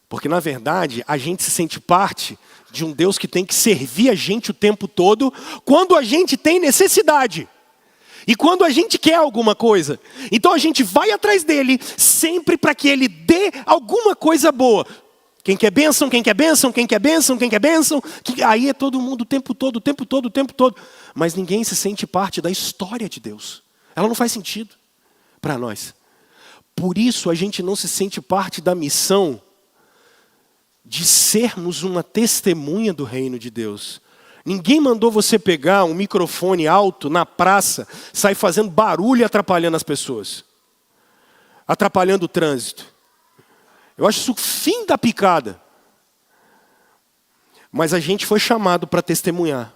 Porque, na verdade, a gente se sente parte de um Deus que tem que servir a gente o tempo todo quando a gente tem necessidade. E quando a gente quer alguma coisa. Então a gente vai atrás dele sempre para que ele dê alguma coisa boa. Quem quer bênção, quem quer bênção, quem quer bênção, quem quer bênção. Aí é todo mundo o tempo todo. Mas ninguém se sente parte da história de Deus. Ela não faz sentido para nós. Por isso a gente não se sente parte da missão de sermos uma testemunha do reino de Deus. Ninguém mandou você pegar um microfone alto na praça, sair fazendo barulho e atrapalhando as pessoas. Atrapalhando o trânsito. Eu acho isso o fim da picada. Mas a gente foi chamado para testemunhar.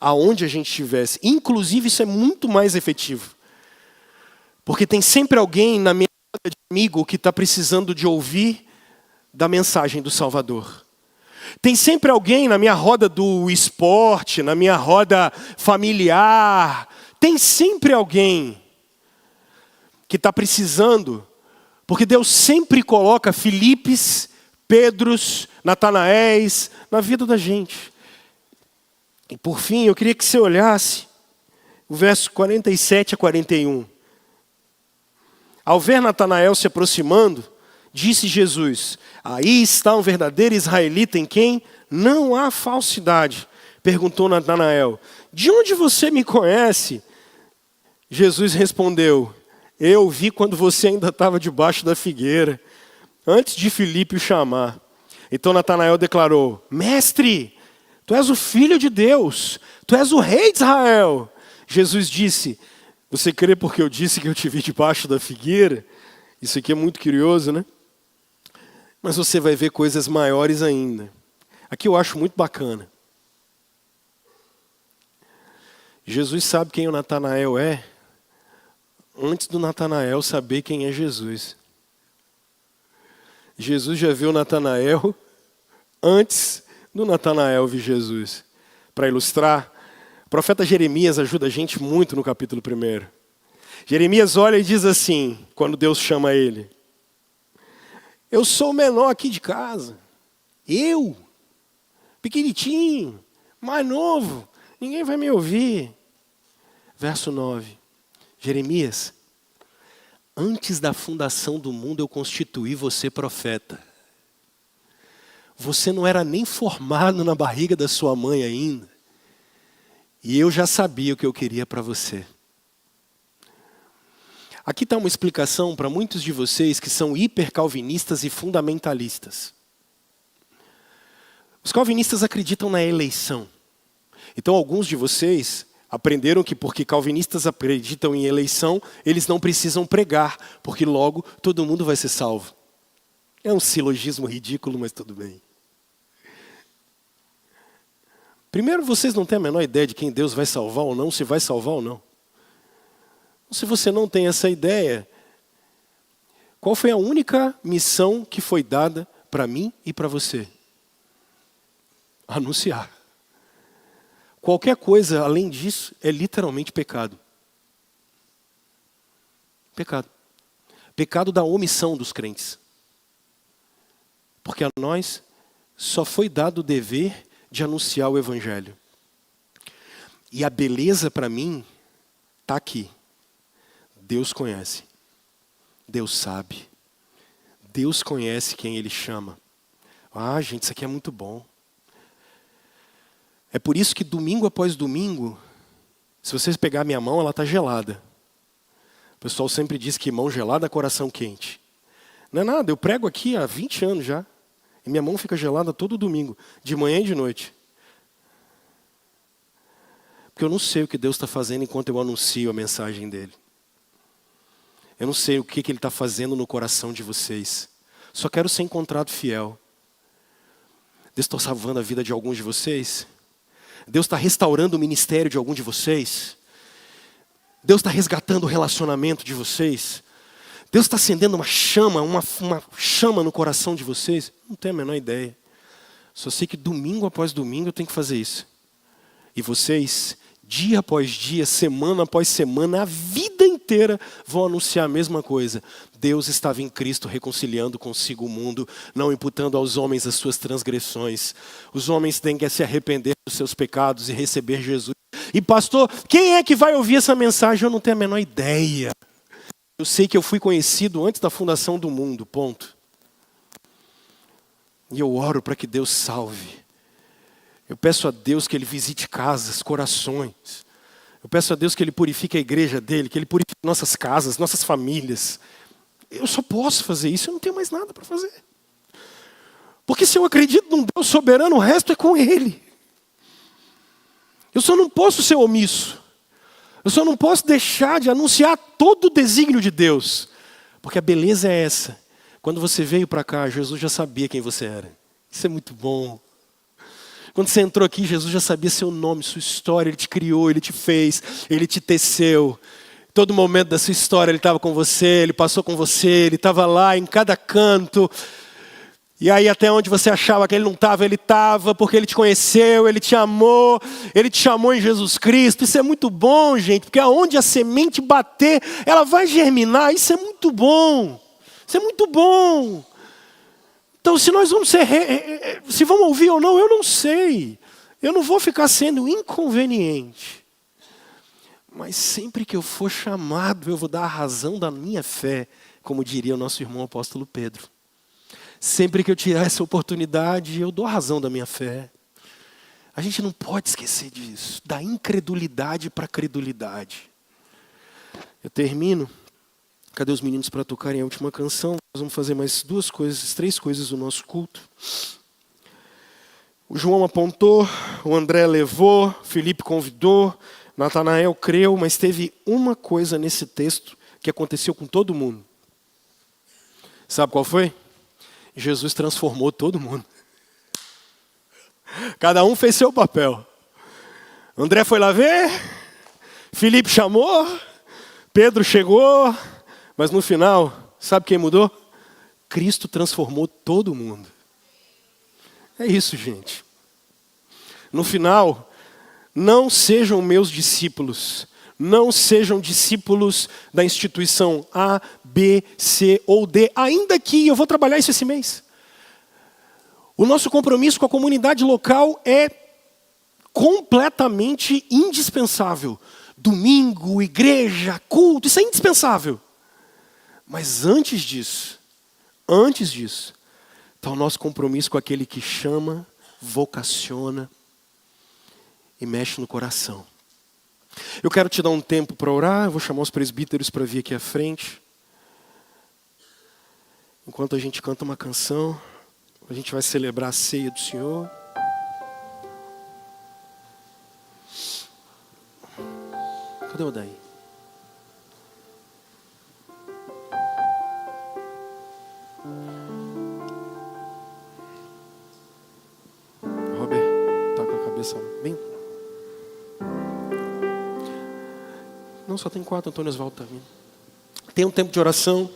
Aonde a gente estivesse. Inclusive isso é muito mais efetivo. Porque tem sempre alguém na minha roda de amigo que está precisando de ouvir da mensagem do Salvador. Tem sempre alguém na minha roda do esporte, na minha roda familiar. Tem sempre alguém que está precisando. Porque Deus sempre coloca Filipes, Pedros, Natanaéis na vida da gente. E por fim, eu queria que você olhasse o verso 47 a 41. Ao ver Natanael se aproximando, disse Jesus: aí está um verdadeiro israelita em quem não há falsidade. Perguntou Natanael: de onde você me conhece? Jesus respondeu: eu vi quando você ainda estava debaixo da figueira, antes de Filipe o chamar. Então Natanael declarou: mestre, tu és o Filho de Deus, tu és o Rei de Israel. Jesus disse: você crê porque eu disse que eu te vi debaixo da figueira? Isso aqui é muito curioso, né? Mas você vai ver coisas maiores ainda. Aqui eu acho muito bacana. Jesus sabe quem o Natanael é, antes do Natanael saber quem é Jesus. Jesus já viu Natanael antes do Natanael ver Jesus. Para ilustrar, o profeta Jeremias ajuda a gente muito no capítulo 1. Jeremias olha e diz assim, quando Deus chama ele: eu sou o menor aqui de casa. Eu, pequenininho, mais novo, ninguém vai me ouvir. Verso 9. Jeremias, antes da fundação do mundo eu constituí você profeta. Você não era nem formado na barriga da sua mãe ainda. E eu já sabia o que eu queria para você. Aqui está uma explicação para muitos de vocês que são hipercalvinistas e fundamentalistas. Os calvinistas acreditam na eleição. Então alguns de vocês aprenderam que porque calvinistas acreditam em eleição, eles não precisam pregar, porque logo todo mundo vai ser salvo. É um silogismo ridículo, mas tudo bem. Primeiro, vocês não têm a menor ideia de quem Deus vai salvar ou não, se vai salvar ou não. Se você não tem essa ideia, qual foi a única missão que foi dada para mim e para você? Anunciar. Qualquer coisa além disso é literalmente pecado. Pecado. Pecado da omissão dos crentes. Porque a nós só foi dado o dever de anunciar o Evangelho. E a beleza para mim está aqui. Deus conhece. Deus sabe. Deus conhece quem Ele chama. Ah, gente, isso aqui é muito bom. É por isso que domingo após domingo, se vocês pegar minha mão, ela está gelada. O pessoal sempre diz que mão gelada, coração quente. Não é nada, eu prego aqui há 20 anos já. E minha mão fica gelada todo domingo, de manhã e de noite. Porque eu não sei o que Deus está fazendo enquanto eu anuncio a mensagem dEle. Eu não sei o que Ele está fazendo no coração de vocês. Só quero ser encontrado fiel. Deus está salvando a vida de alguns de vocês. Deus está restaurando o ministério de algum de vocês. Deus está resgatando o relacionamento de vocês. Deus está acendendo uma chama no coração de vocês. Não tenho a menor ideia. Só sei que domingo após domingo eu tenho que fazer isso. E vocês, dia após dia, semana após semana, a vida inteira vão anunciar a mesma coisa. Deus estava em Cristo reconciliando consigo o mundo, não imputando aos homens as suas transgressões. Os homens têm que se arrepender dos seus pecados e receber Jesus. E pastor, quem é que vai ouvir essa mensagem? Eu não tenho a menor ideia. Eu sei que eu fui conhecido antes da fundação do mundo, ponto. E eu oro para que Deus salve. Eu peço a Deus que Ele visite casas, corações. Eu peço a Deus que Ele purifique a igreja dEle, que Ele purifique nossas casas, nossas famílias. Eu só posso fazer isso, eu não tenho mais nada para fazer. Porque se eu acredito num Deus soberano, o resto é com Ele. Eu só não posso ser omisso. Eu só não posso deixar de anunciar todo o desígnio de Deus. Porque a beleza é essa. Quando você veio para cá, Jesus já sabia quem você era. Isso é muito bom. Quando você entrou aqui, Jesus já sabia seu nome, sua história. Ele te criou, Ele te fez, Ele te teceu. Todo momento da sua história Ele estava com você, Ele passou com você, Ele estava lá em cada canto. E aí até onde você achava que Ele não estava, Ele estava, porque Ele te conheceu, Ele te amou, Ele te chamou em Jesus Cristo. Isso é muito bom, gente, porque aonde a semente bater, ela vai germinar. Isso é muito bom. Isso é muito bom. Então, se nós vamos se vamos ouvir ou não, eu não sei. Eu não vou ficar sendo inconveniente. Mas sempre que eu for chamado, eu vou dar a razão da minha fé, como diria o nosso irmão apóstolo Pedro. Sempre que eu tirar essa oportunidade, eu dou a razão da minha fé. A gente não pode esquecer disso, da incredulidade para a credulidade. Eu termino. Cadê os meninos para tocarem a última canção? Nós vamos fazer mais três coisas no nosso culto. O João apontou, o André levou, o Felipe convidou, Natanael creu, mas teve uma coisa nesse texto que aconteceu com todo mundo. Sabe qual foi? Jesus transformou todo mundo. Cada um fez seu papel. André foi lá ver, Felipe chamou, Pedro chegou, mas no final, sabe quem mudou? Cristo transformou todo mundo. É isso, gente. No final, não sejam meus discípulos. Não sejam discípulos da instituição A, B, C ou D. Ainda que eu vou trabalhar isso esse mês. O nosso compromisso com a comunidade local é completamente indispensável. Domingo, igreja, culto, isso é indispensável. Mas antes disso, está o nosso compromisso com aquele que chama, vocaciona e mexe no coração. Eu quero te dar um tempo para orar, eu vou chamar os presbíteros para vir aqui à frente. Enquanto a gente canta uma canção, a gente vai celebrar a ceia do Senhor. Cadê o Daí? Robert, tá com a cabeça bem... Não, só tem 4, Antônio Osvaldo está vindo. Tem um tempo de oração.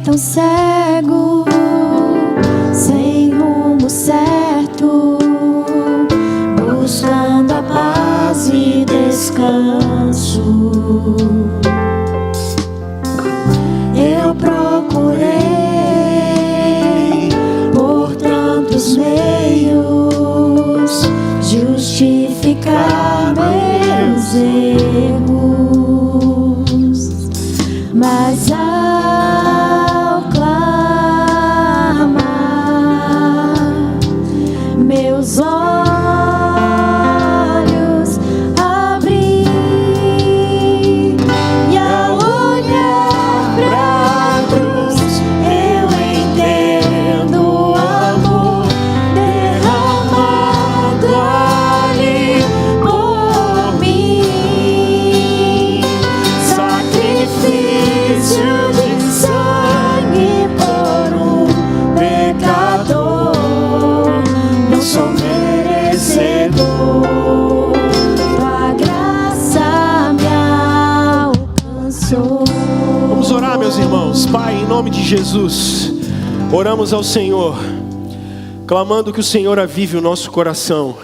Tão cego, sem rumo certo, buscando a paz e descanso. Eu procurei por tantos meios justificar meus erros, mas meus olhos abri e ao olhar pra cruz eu entendo o amor derramado ali por mim, sacrifício de sangue por um pecador. Sou merecedor, tua graça me alcançou. Vamos orar, meus irmãos. Pai, em nome de Jesus, Oramos ao Senhor, clamando que o Senhor avive o nosso coração.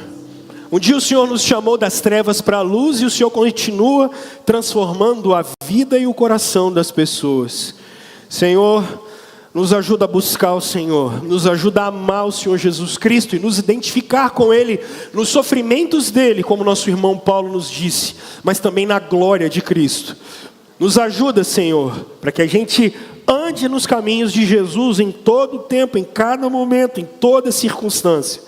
Um dia o Senhor nos chamou das trevas para a luz e o Senhor continua transformando a vida e o coração das pessoas. Senhor, nos ajuda a buscar o Senhor, nos ajuda a amar o Senhor Jesus Cristo e nos identificar com Ele nos sofrimentos dEle, como nosso irmão Paulo nos disse, mas também na glória de Cristo. Nos ajuda, Senhor, para que a gente ande nos caminhos de Jesus em todo o tempo, em cada momento, em toda circunstância.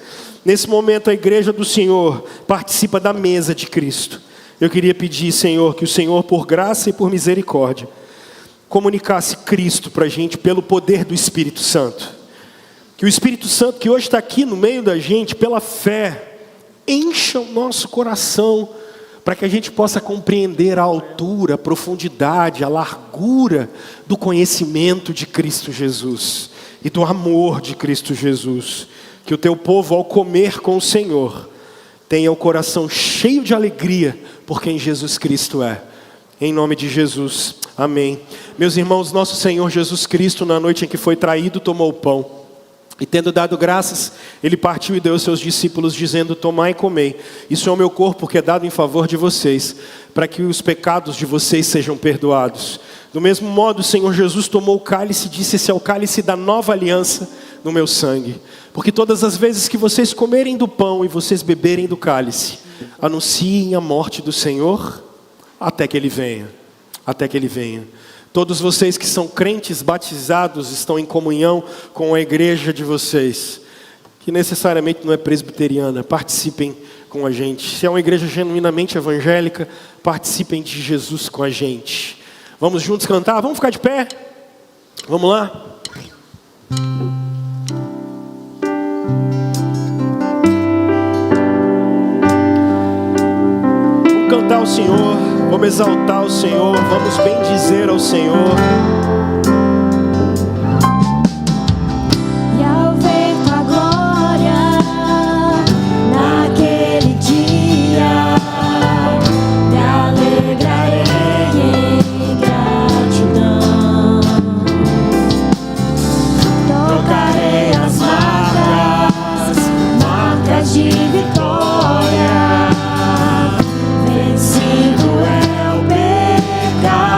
Nesse momento a igreja do Senhor participa da mesa de Cristo. Eu queria pedir, Senhor, que o Senhor, por graça e por misericórdia, comunicasse Cristo para a gente pelo poder do Espírito Santo. Que o Espírito Santo que hoje está aqui no meio da gente, pela fé, encha o nosso coração, para que a gente possa compreender a altura, a profundidade, a largura do conhecimento de Cristo Jesus e do amor de Cristo Jesus. Que o teu povo, ao comer com o Senhor, tenha o coração cheio de alegria por quem Jesus Cristo é. Em nome de Jesus, amém. Meus irmãos, nosso Senhor Jesus Cristo, na noite em que foi traído, tomou o pão. E tendo dado graças, Ele partiu e deu aos seus discípulos, dizendo: tomai e comei, isso é o meu corpo que é dado em favor de vocês, para que os pecados de vocês sejam perdoados. Do mesmo modo, o Senhor Jesus tomou o cálice e disse: esse é o cálice da nova aliança no meu sangue. Porque todas as vezes que vocês comerem do pão e vocês beberem do cálice, anunciem a morte do Senhor até que Ele venha. Até que Ele venha. Todos vocês que são crentes batizados estão em comunhão com a igreja de vocês, que necessariamente não é presbiteriana, participem com a gente. Se é uma igreja genuinamente evangélica, participem de Jesus com a gente. Vamos juntos cantar? Vamos ficar de pé? Vamos lá? Vamos cantar ao Senhor, vamos exaltar o Senhor, vamos bendizer ao Senhor. E ao ver tua glória naquele dia, me alegrarei em gratidão. Tocarei as marcas de vitória. Vencido é o pecado.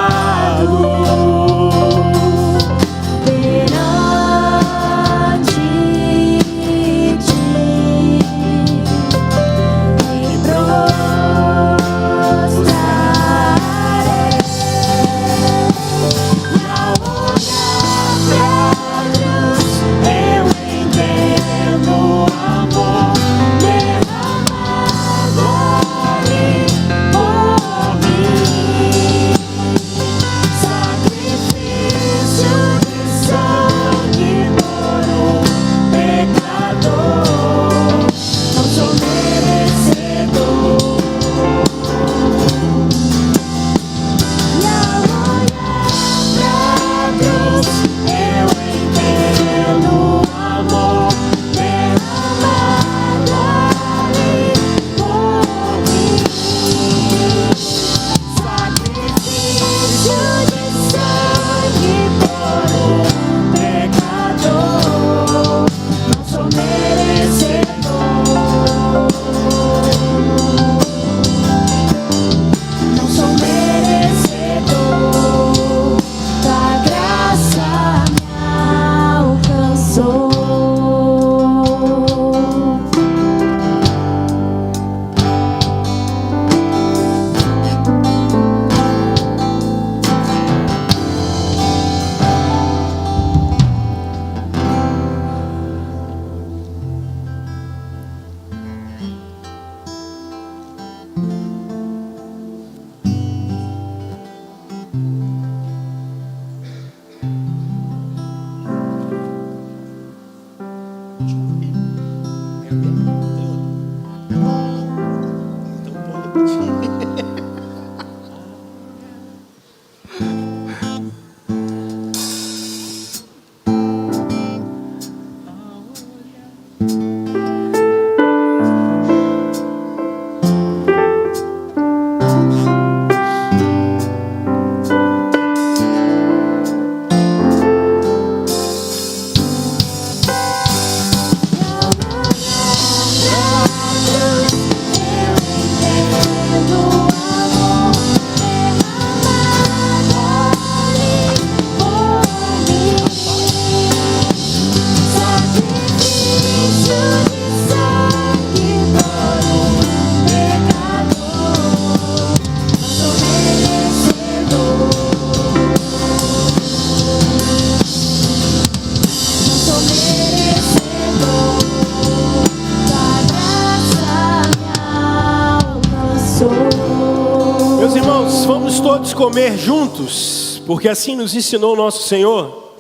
Nós vamos todos comer juntos, porque assim nos ensinou o nosso Senhor.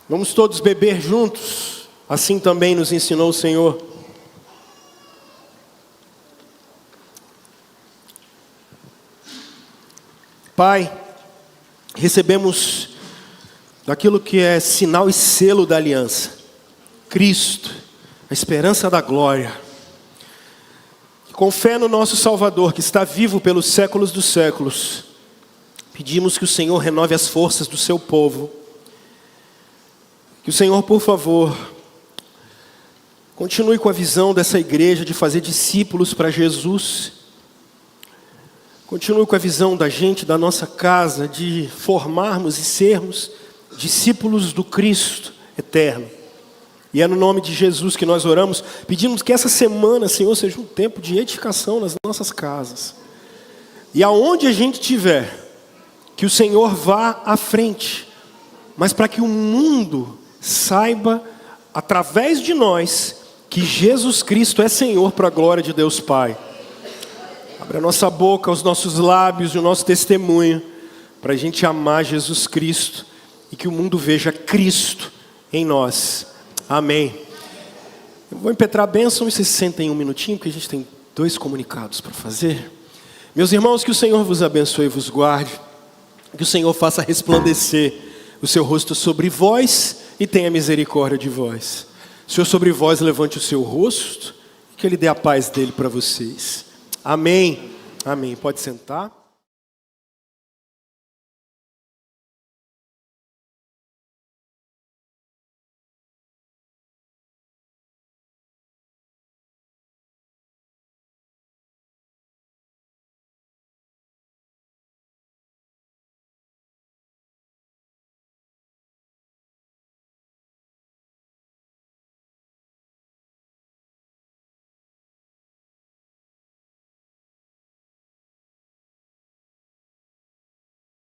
Vamos todos beber juntos, assim também nos ensinou o Senhor. Pai, recebemos daquilo que é sinal e selo da aliança, Cristo, a esperança da glória. Com fé no nosso Salvador, que está vivo pelos séculos dos séculos, pedimos que o Senhor renove as forças do seu povo. Que o Senhor, por favor, continue com a visão dessa igreja de fazer discípulos para Jesus. Continue com a visão da gente, da nossa casa, de formarmos e sermos discípulos do Cristo eterno. E é no nome de Jesus que nós oramos, pedimos que essa semana, Senhor, seja um tempo de edificação nas nossas casas. E aonde a gente estiver, que o Senhor vá à frente, mas para que o mundo saiba, através de nós, que Jesus Cristo é Senhor para a glória de Deus Pai. Abre a nossa boca, os nossos lábios e o nosso testemunho, para a gente amar Jesus Cristo e que o mundo veja Cristo em nós. Amém. Eu vou impetrar a bênção e vocês sentem um minutinho, porque a gente tem 2 comunicados para fazer. Meus irmãos, que o Senhor vos abençoe e vos guarde, que o Senhor faça resplandecer o seu rosto sobre vós e tenha misericórdia de vós. O Senhor sobre vós levante o seu rosto e que Ele dê a paz dele para vocês. Amém. Amém. Pode sentar.